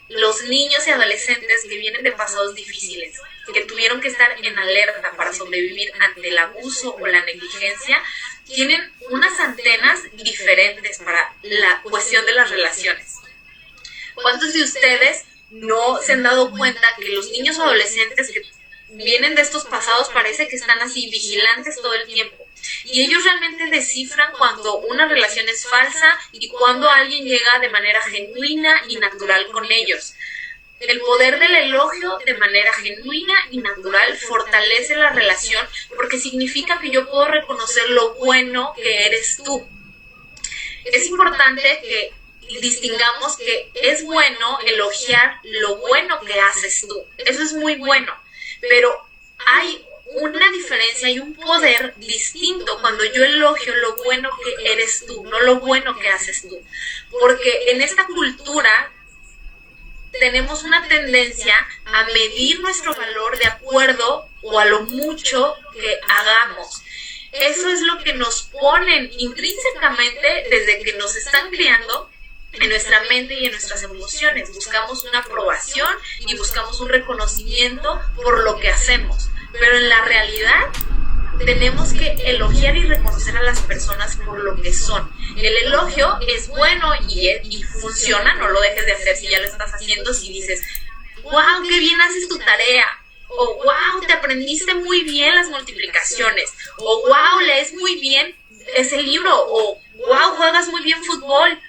Los niños y adolescentes que vienen de pasados difíciles, que tuvieron que estar en alerta para sobrevivir ante el abuso o la negligencia, tienen unas antenas diferentes para la cuestión de las relaciones. ¿Cuántos de ustedes no se han dado cuenta que los niños o adolescentes que vienen de estos pasados parece que están así vigilantes todo el tiempo? y ellos realmente descifran cuando una relación es falsa y cuando alguien llega de manera genuina y natural con ellos. El poder del elogio de manera genuina y natural fortalece la relación porque significa que yo puedo reconocer lo bueno que eres tú. Es importante que distingamos que es bueno elogiar lo bueno que haces tú. Eso es muy bueno, pero hay una diferencia y un poder distinto cuando yo elogio lo bueno que eres tú, no lo bueno que haces tú. Porque en esta cultura tenemos una tendencia a medir nuestro valor de acuerdo o a lo mucho que hagamos. Eso es lo que nos ponen intrínsecamente desde que nos están criando en nuestra mente y en nuestras emociones. Buscamos una aprobación y buscamos un reconocimiento por lo que hacemos. Pero en la realidad tenemos que elogiar y reconocer a las personas por lo que son. El elogio es bueno y funciona, no lo dejes de hacer si ya lo estás haciendo, si dices, wow, qué bien haces tu tarea, o wow, te aprendiste muy bien las multiplicaciones, o wow, lees muy bien ese libro, o wow, juegas muy bien fútbol.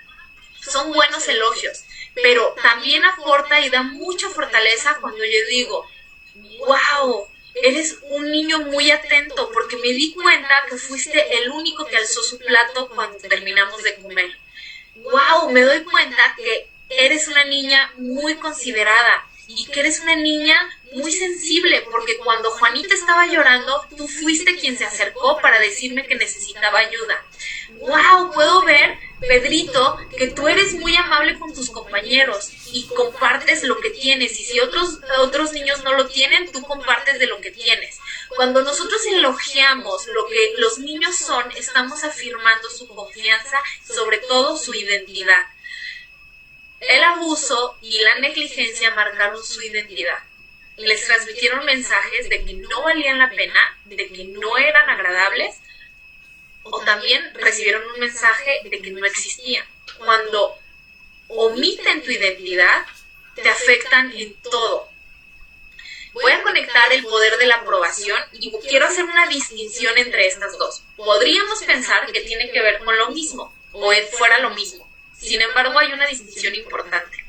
Son buenos elogios, pero también aporta y da mucha fortaleza cuando yo digo, wow, eres un niño muy atento porque me di cuenta que fuiste el único que alzó su plato cuando terminamos de comer. Wow, me doy cuenta que eres una niña muy considerada y que eres una niña muy sensible porque cuando Juanita estaba llorando, tú fuiste quien se acercó para decirme que necesitaba ayuda. Wow, puedo ver, Pedrito, que tú eres muy amable con tus compañeros y compartes lo que tienes, y si otros niños no lo tienen, tú compartes de lo que tienes. Cuando nosotros elogiamos lo que los niños son, estamos afirmando su confianza, sobre todo su identidad. El abuso y la negligencia marcaron su identidad. Les transmitieron mensajes de que no valían la pena, de que no eran agradables, o también recibieron un mensaje de que no existían. Cuando omiten tu identidad, te afectan en todo. Voy a conectar el poder de la aprobación y quiero hacer una distinción entre estas dos. Podríamos pensar que tiene que ver con lo mismo, o fuera lo mismo. Sin embargo, hay una distinción importante.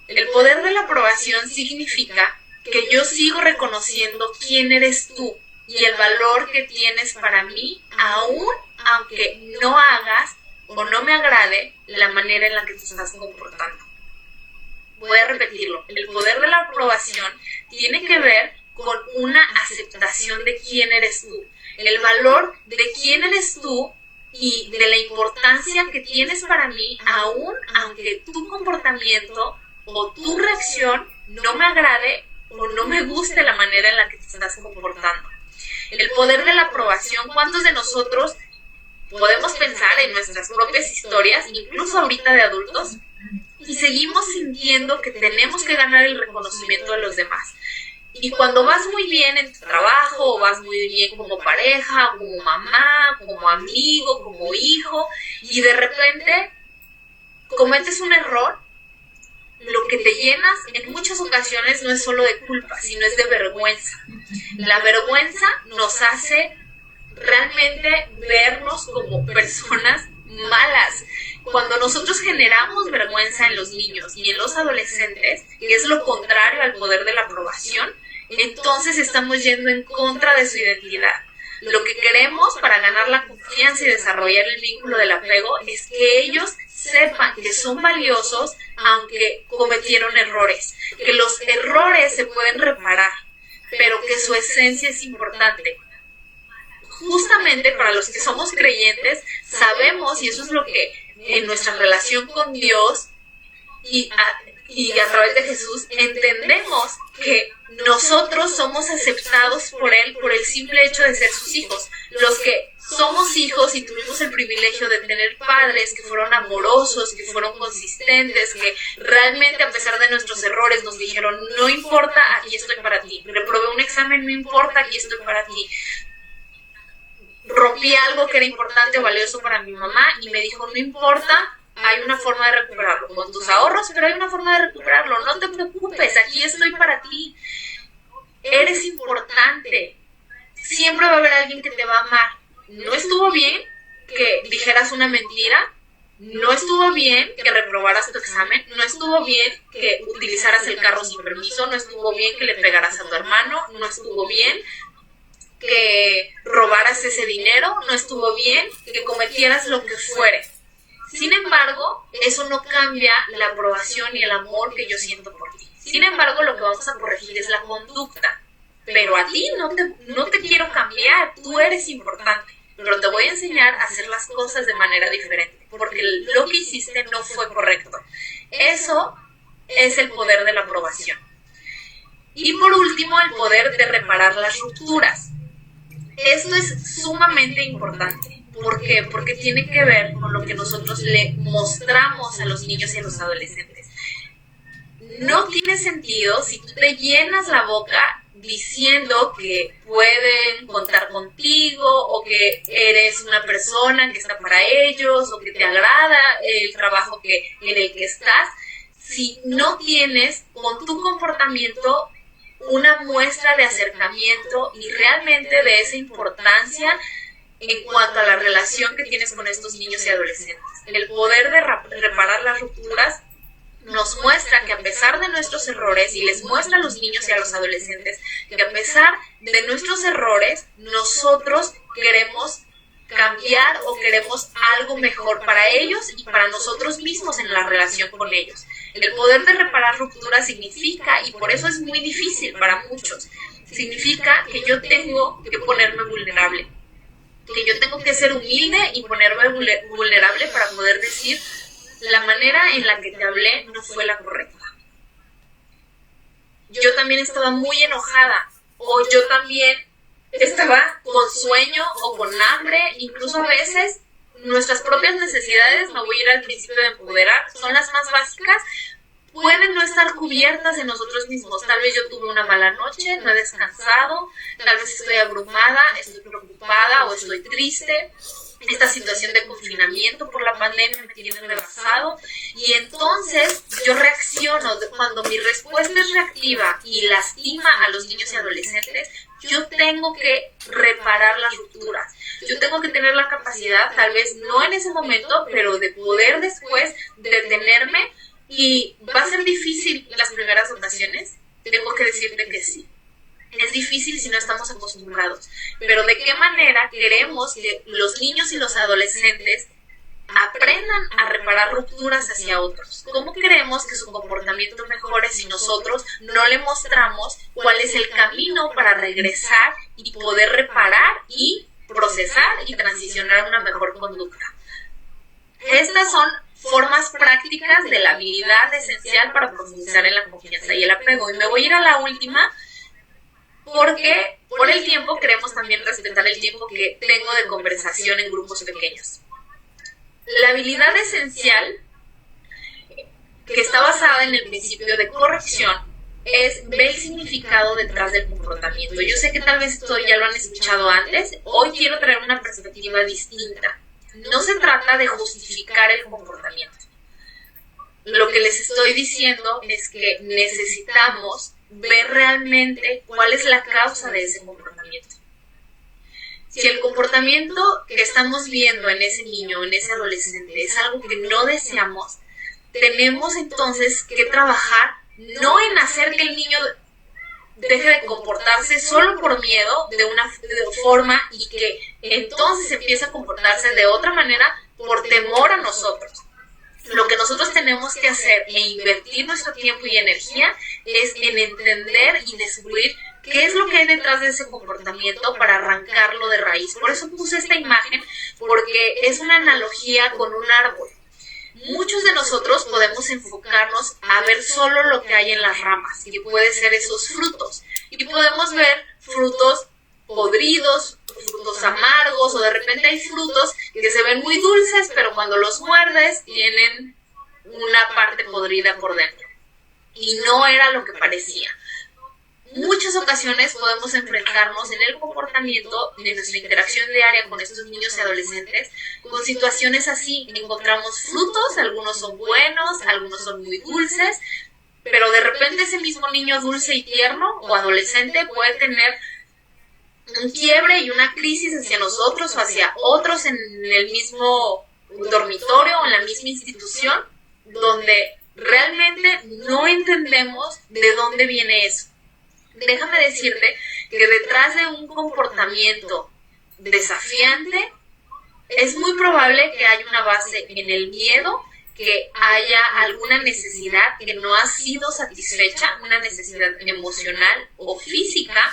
El poder de la aprobación significa que yo sigo reconociendo quién eres tú y el valor que tienes para mí, aún aunque no hagas o no me agrade la manera en la que te estás comportando. Voy a repetirlo. El poder de la aprobación tiene que ver con una aceptación de quién eres tú, el valor de quién eres tú y de la importancia que tienes para mí, aún aunque tu comportamiento o tu reacción no me agrade o no me guste la manera en la que te estás comportando. El poder de la aprobación, ¿cuántos de nosotros podemos pensar en nuestras propias historias, incluso ahorita de adultos, y seguimos sintiendo que tenemos que ganar el reconocimiento de los demás? Y cuando vas muy bien en tu trabajo, o vas muy bien como pareja, como mamá, como amigo, como hijo, y de repente cometes un error, lo que te llenas en muchas ocasiones no es solo de culpa, sino es de vergüenza. La vergüenza nos hace realmente vernos como personas malas. Cuando nosotros generamos vergüenza en los niños y en los adolescentes, que es lo contrario al poder de la aprobación, entonces estamos yendo en contra de su identidad. Lo que queremos para ganar la confianza y desarrollar el vínculo del apego es que ellos sepan que son valiosos aunque cometieron errores, que los errores se pueden reparar, pero que su esencia es importante. Justamente para los que somos creyentes sabemos, y eso es lo que en nuestra relación con Dios y a través de Jesús entendemos, que nosotros somos aceptados por Él por el simple hecho de ser sus hijos. Los que somos hijos y tuvimos el privilegio de tener padres que fueron amorosos, que fueron consistentes, que realmente a pesar de nuestros errores nos dijeron, no importa, aquí estoy para ti. Reprobé un examen, no importa, aquí estoy para ti. Rompí algo que era importante o valioso para mi mamá y me dijo, no importa, hay una forma de recuperarlo, con tus ahorros, pero hay una forma de recuperarlo, no te preocupes, aquí estoy para ti. Eres importante, siempre va a haber alguien que te va a amar, no estuvo bien que dijeras una mentira, no estuvo bien que reprobaras tu examen, no estuvo bien que utilizaras el carro sin permiso, no estuvo bien que le pegaras a tu hermano, no estuvo bien que robaras ese dinero, no estuvo bien que cometieras lo que fuere. Sin embargo, eso no cambia la aprobación y el amor que yo siento por ti. Sin embargo, lo que vamos a corregir es la conducta. Pero a ti no te quiero cambiar, tú eres importante. Pero te voy a enseñar a hacer las cosas de manera diferente, porque lo que hiciste no fue correcto. Eso es el poder de la aprobación. Y por último, el poder de reparar las rupturas. Esto es sumamente importante. ¿Por qué? Porque tiene que ver con lo que nosotros le mostramos a los niños y a los adolescentes. No tiene sentido si tú te llenas la boca diciendo que pueden contar contigo o que eres una persona que está para ellos o que te agrada el trabajo en el que estás, si no tienes con tu comportamiento una muestra de acercamiento y realmente de esa importancia en cuanto a la relación que tienes con estos niños y adolescentes. El poder de reparar las rupturas nos muestra que a pesar de nuestros errores, y les muestra a los niños y a los adolescentes, que a pesar de nuestros errores, nosotros queremos cambiar o queremos algo mejor para ellos y para nosotros mismos en la relación con ellos. El poder de reparar rupturas significa, y por eso es muy difícil para muchos, significa que yo tengo que ponerme vulnerable, que yo tengo que ser humilde y ponerme vulnerable para poder decir: la manera en la que te hablé no fue la correcta. Yo también estaba muy enojada, o yo también estaba con sueño o con hambre. Incluso a veces nuestras propias necesidades, me voy a ir al principio de empoderar, son las más básicas, pueden no estar cubiertas en nosotros mismos. Tal vez yo tuve una mala noche, no he descansado, tal vez estoy abrumada, estoy preocupada o estoy triste. Esta situación de confinamiento por la pandemia me tiene rebasado, y entonces yo reacciono. Cuando mi respuesta es reactiva y lastima a los niños y adolescentes, yo tengo que reparar las rupturas. Yo tengo que tener la capacidad, tal vez no en ese momento, pero de poder después detenerme. Y va a ser difícil las primeras ocasiones, tengo que decirte que sí. Es difícil si no estamos acostumbrados, pero ¿de qué manera queremos que los niños y los adolescentes aprendan a reparar rupturas hacia otros? ¿Cómo queremos que su comportamiento mejore si nosotros no le mostramos cuál es el camino para regresar y poder reparar y procesar y transicionar a una mejor conducta? Estas son formas prácticas de la habilidad esencial para profundizar en la confianza y el apego. Y me voy a ir a la última, porque por el tiempo queremos también respetar el tiempo que tengo de conversación en grupos pequeños. La habilidad esencial, que está basada en el principio de corrección, es ver el significado detrás del comportamiento. Yo sé que tal vez esto ya lo han escuchado antes, hoy quiero traer una perspectiva distinta. No se trata de justificar el comportamiento. Lo que les estoy diciendo es que necesitamos ver realmente cuál es la causa de ese comportamiento. Si el comportamiento que estamos viendo en ese niño, en ese adolescente, es algo que no deseamos, tenemos entonces que trabajar no en hacer que el niño deje de comportarse solo por miedo de una forma y que entonces empiece a comportarse de otra manera por temor a nosotros. Lo que nosotros tenemos que hacer e invertir nuestro tiempo y energía es en entender y descubrir qué es lo que hay detrás de ese comportamiento para arrancarlo de raíz. Por eso puse esta imagen, porque es una analogía con un árbol. Muchos de nosotros podemos enfocarnos a ver solo lo que hay en las ramas, que puede ser esos frutos. Y podemos ver frutos podridos, frutos amargos, o de repente hay frutos que se ven muy dulces, pero cuando los muerdes tienen una parte podrida por dentro. Y no era lo que parecía. Muchas ocasiones podemos enfrentarnos en el comportamiento de nuestra interacción diaria con estos niños y adolescentes con situaciones así. Encontramos frutos, algunos son buenos, algunos son muy dulces, pero de repente ese mismo niño dulce y tierno o adolescente puede tener un quiebre y una crisis hacia nosotros o hacia otros en el mismo dormitorio o en la misma institución, donde realmente no entendemos de dónde viene eso. Déjame decirte que detrás de un comportamiento desafiante es muy probable que haya una base en el miedo, que haya alguna necesidad que no ha sido satisfecha, una necesidad emocional o física,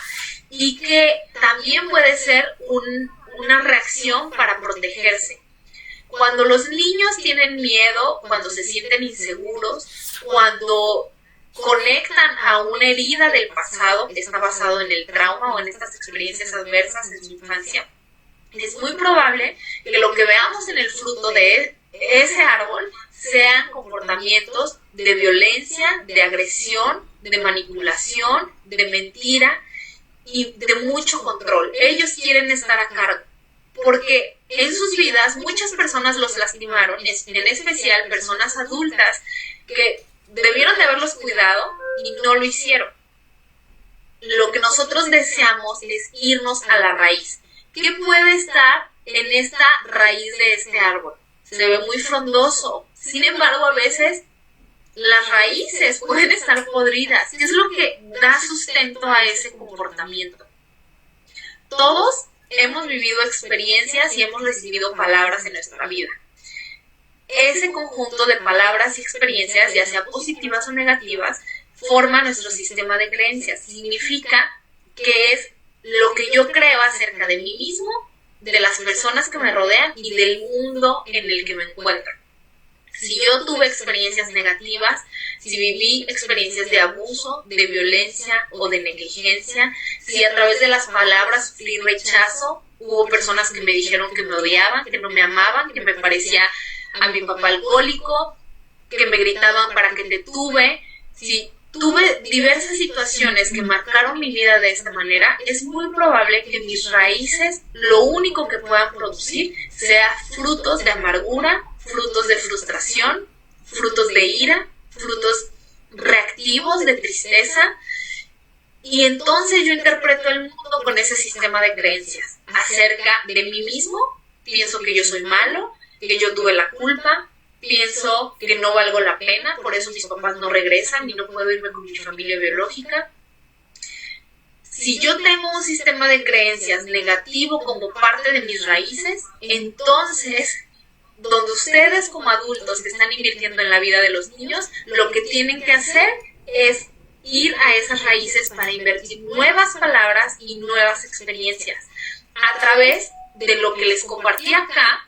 y que también puede ser una reacción para protegerse. Cuando los niños tienen miedo, cuando se sienten inseguros, cuando conectan a una herida del pasado que está basado en el trauma o en estas experiencias adversas en su infancia, es muy probable que lo que veamos en el fruto de ese árbol sean comportamientos de violencia, de agresión, de manipulación, de mentira y de mucho control. Ellos quieren estar a cargo, porque en sus vidas muchas personas los lastimaron, en especial personas adultas que debieron de haberlos cuidado y no lo hicieron. Lo que nosotros deseamos es irnos a la raíz. ¿Qué puede estar en esta raíz de este árbol? Se ve muy frondoso. Sin embargo, a veces las raíces pueden estar podridas. ¿Qué es lo que da sustento a ese comportamiento? Todos hemos vivido experiencias y hemos recibido palabras en nuestra vida. Ese conjunto de palabras y experiencias, ya sea positivas o negativas, forma nuestro sistema de creencias. Significa que es lo que yo creo acerca de mí mismo, de las personas que me rodean y del mundo en el que me encuentro. Si yo tuve experiencias negativas, si viví experiencias de abuso, de violencia o de negligencia, si a través de las palabras sufrí rechazo, hubo personas que me dijeron que me odiaban, que no me amaban, que me parecía a mi papá alcohólico, que me gritaban para que te tuve, si tuve diversas situaciones que marcaron mi vida de esta manera, es muy probable que mis raíces lo único que puedan producir sea frutos de amargura, frutos de frustración, frutos de ira, frutos reactivos de tristeza. Y entonces yo interpreto el mundo con ese sistema de creencias acerca de mí mismo. Pienso que yo soy malo, que yo tuve la culpa, pienso que no valgo la pena, por eso mis papás no regresan y no puedo irme con mi familia biológica. Si yo tengo un sistema de creencias negativo como parte de mis raíces, entonces, donde ustedes como adultos que están invirtiendo en la vida de los niños, lo que tienen que hacer es ir a esas raíces para invertir nuevas palabras y nuevas experiencias a través de lo que les compartí acá,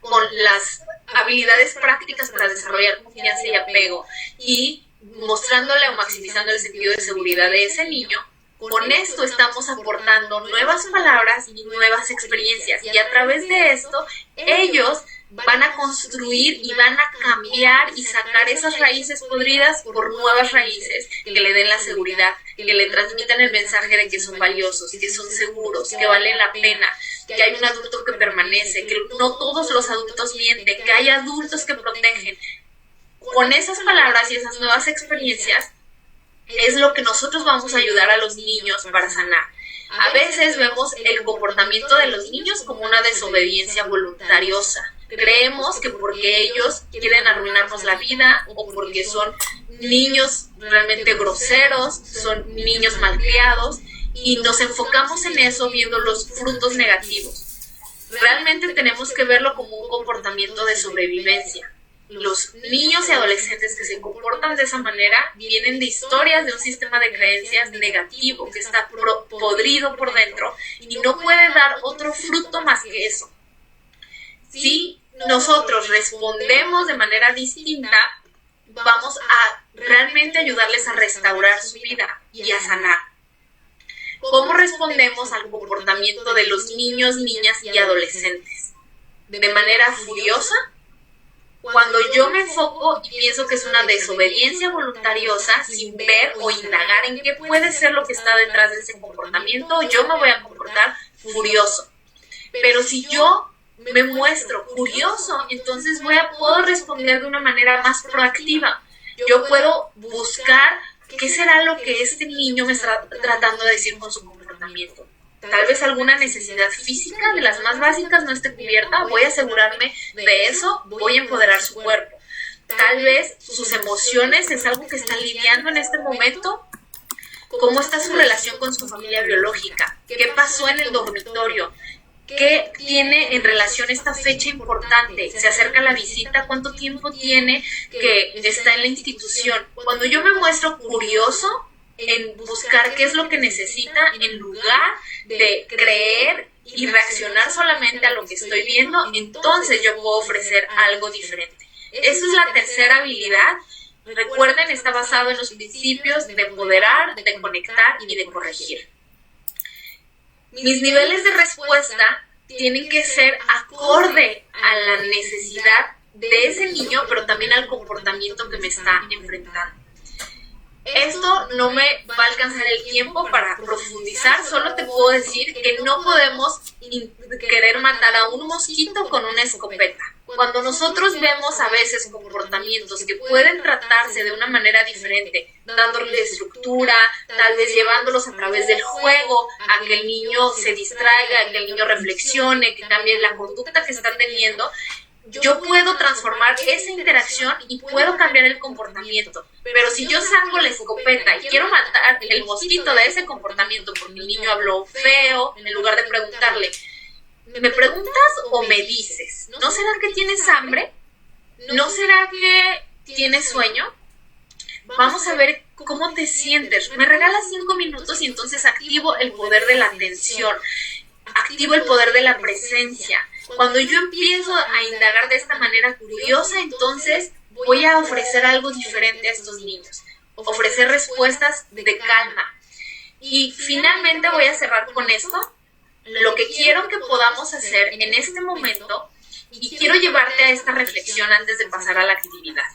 con las habilidades prácticas para desarrollar confianza y apego y mostrándole o maximizando el sentido de seguridad de ese niño. Con esto estamos aportando nuevas palabras y nuevas experiencias, y a través de esto ellos van a construir y van a cambiar y sacar esas raíces podridas por nuevas raíces que le den la seguridad, que le transmitan el mensaje de que son valiosos, que son seguros, que valen la pena, que hay un adulto que permanece, que no todos los adultos mienten, que hay adultos que protegen. Con esas palabras y esas nuevas experiencias es lo que nosotros vamos a ayudar a los niños para sanar. A veces vemos el comportamiento de los niños como una desobediencia voluntariosa. Creemos que porque ellos quieren arruinarnos la vida o porque son niños realmente groseros, son niños malcriados, y nos enfocamos en eso viendo los frutos negativos. Realmente tenemos que verlo como un comportamiento de sobrevivencia. Los niños y adolescentes que se comportan de esa manera vienen de historias de un sistema de creencias negativo que está podrido por dentro y no puede dar otro fruto más que eso. Si nosotros respondemos de manera distinta, vamos a realmente ayudarles a restaurar su vida y a sanar. ¿Cómo respondemos al comportamiento de los niños, niñas y adolescentes? ¿De manera furiosa? Cuando yo me enfoco y pienso que es una desobediencia voluntariosa sin ver o indagar en qué puede ser lo que está detrás de ese comportamiento, yo me voy a comportar furioso. Pero si yo me muestro curioso, entonces puedo responder de una manera más proactiva. Yo puedo buscar qué será lo que este niño me está tratando de decir con su comportamiento. Tal vez alguna necesidad física de las más básicas no esté cubierta, voy a asegurarme de eso, voy a empoderar su cuerpo. Tal vez sus emociones es algo que está lidiando en este momento. ¿Cómo está su relación con su familia biológica? ¿Qué pasó en el dormitorio? ¿Qué tiene en relación esta fecha importante? ¿Se acerca la visita? ¿Cuánto tiempo tiene que está en la institución? Cuando yo me muestro curioso en buscar qué es lo que necesita, en lugar de creer y reaccionar solamente a lo que estoy viendo, entonces yo puedo ofrecer algo diferente. Esa es la tercera habilidad. Recuerden, está basado en los principios de empoderar, de conectar y de corregir. Mis niveles de respuesta tienen que ser acorde a la necesidad de ese niño, pero también al comportamiento que me está enfrentando. Esto no me va a alcanzar el tiempo para profundizar, solo te puedo decir que no podemos querer matar a un mosquito con una escopeta. Cuando nosotros vemos a veces comportamientos que pueden tratarse de una manera diferente, dándole estructura, tal vez llevándolos a través del juego, a que el niño se distraiga, a que el niño reflexione, que cambie la conducta que está teniendo, yo puedo transformar esa interacción y puedo cambiar el comportamiento. Pero si yo saco la escopeta y quiero matar el mosquito de ese comportamiento porque el niño habló feo, en lugar de preguntarle, ¿me preguntas o me dices? ¿No será que tienes hambre? ¿No será que tienes sueño? Vamos a ver cómo te sientes. Me regalas 5 minutos y entonces activo el poder de la atención, activo el poder de la presencia. Cuando yo empiezo a indagar de esta manera curiosa, entonces voy a ofrecer algo diferente a estos niños, ofrecer respuestas de calma. Y finalmente voy a cerrar con esto. Lo que quiero que podamos hacer en este momento, y quiero llevarte a esta reflexión antes de pasar a la actividad.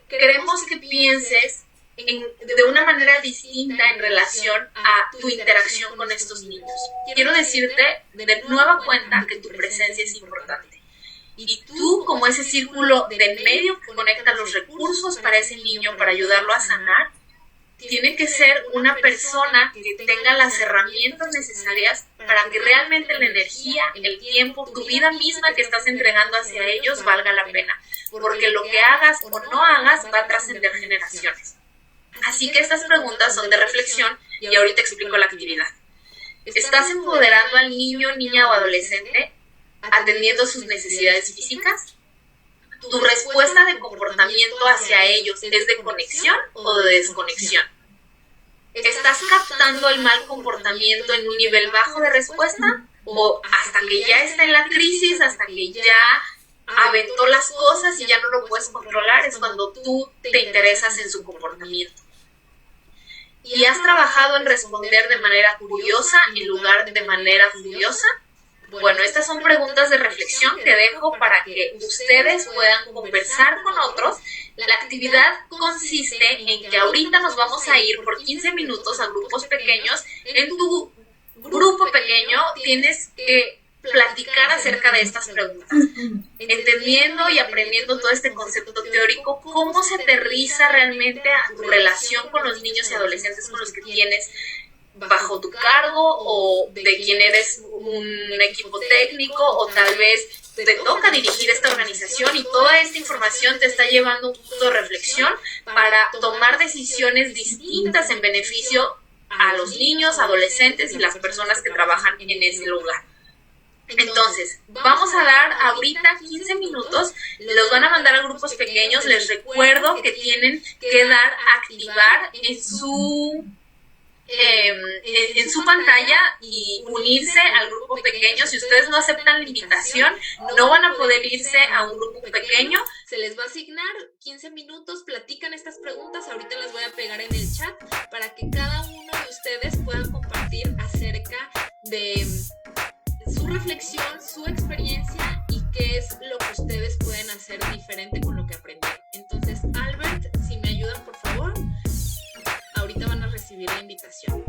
Queremos que pienses de una manera distinta en relación a tu interacción con estos niños. Quiero decirte de nueva cuenta que tu presencia es importante. Y tú, como ese círculo de medio que conecta los recursos para ese niño, para ayudarlo a sanar, tiene que ser una persona que tenga las herramientas necesarias para que realmente la energía, el tiempo, tu vida misma que estás entregando hacia ellos valga la pena. Porque lo que hagas o no hagas va a trascender generaciones. Así que estas preguntas son de reflexión y ahorita explico la actividad. ¿Estás empoderando al niño, niña o adolescente atendiendo sus necesidades físicas? ¿Tu respuesta de comportamiento hacia ellos es de conexión o de desconexión? ¿Estás captando el mal comportamiento en un nivel bajo de respuesta? ¿O hasta que ya está en la crisis, hasta que ya aventó las cosas y ya no lo puedes controlar, es cuando tú te interesas en su comportamiento? ¿Y has trabajado en responder de manera curiosa en lugar de manera furiosa? Bueno, estas son preguntas de reflexión que dejo para que ustedes puedan conversar con otros. La actividad consiste en que ahorita nos vamos a ir por 15 minutos a grupos pequeños. En tu grupo pequeño tienes que platicar acerca de estas preguntas, entendiendo y aprendiendo todo este concepto teórico, cómo se aterriza realmente a tu relación con los niños y adolescentes con los que tienes bajo tu cargo, o de quien eres un equipo técnico, o tal vez te toca dirigir esta organización y toda esta información te está llevando a un punto de reflexión para tomar decisiones distintas en beneficio a los niños, adolescentes y las personas que trabajan en ese lugar. Entonces, vamos a dar ahorita 15 minutos, los van a mandar a grupos pequeños. Les recuerdo que tienen que dar a activar en su pantalla y unirse al grupo pequeño. Si ustedes no aceptan la invitación, no van a poder irse a un grupo pequeño. Se les va a asignar 15 minutos, platican estas preguntas, ahorita las voy a pegar en el chat para que cada uno de ustedes puedan compartir acerca de su reflexión, su experiencia y qué es lo que ustedes pueden hacer diferente con lo que aprendieron. Entonces, Albert, si me ayudan por favor, ahorita van a recibir la invitación.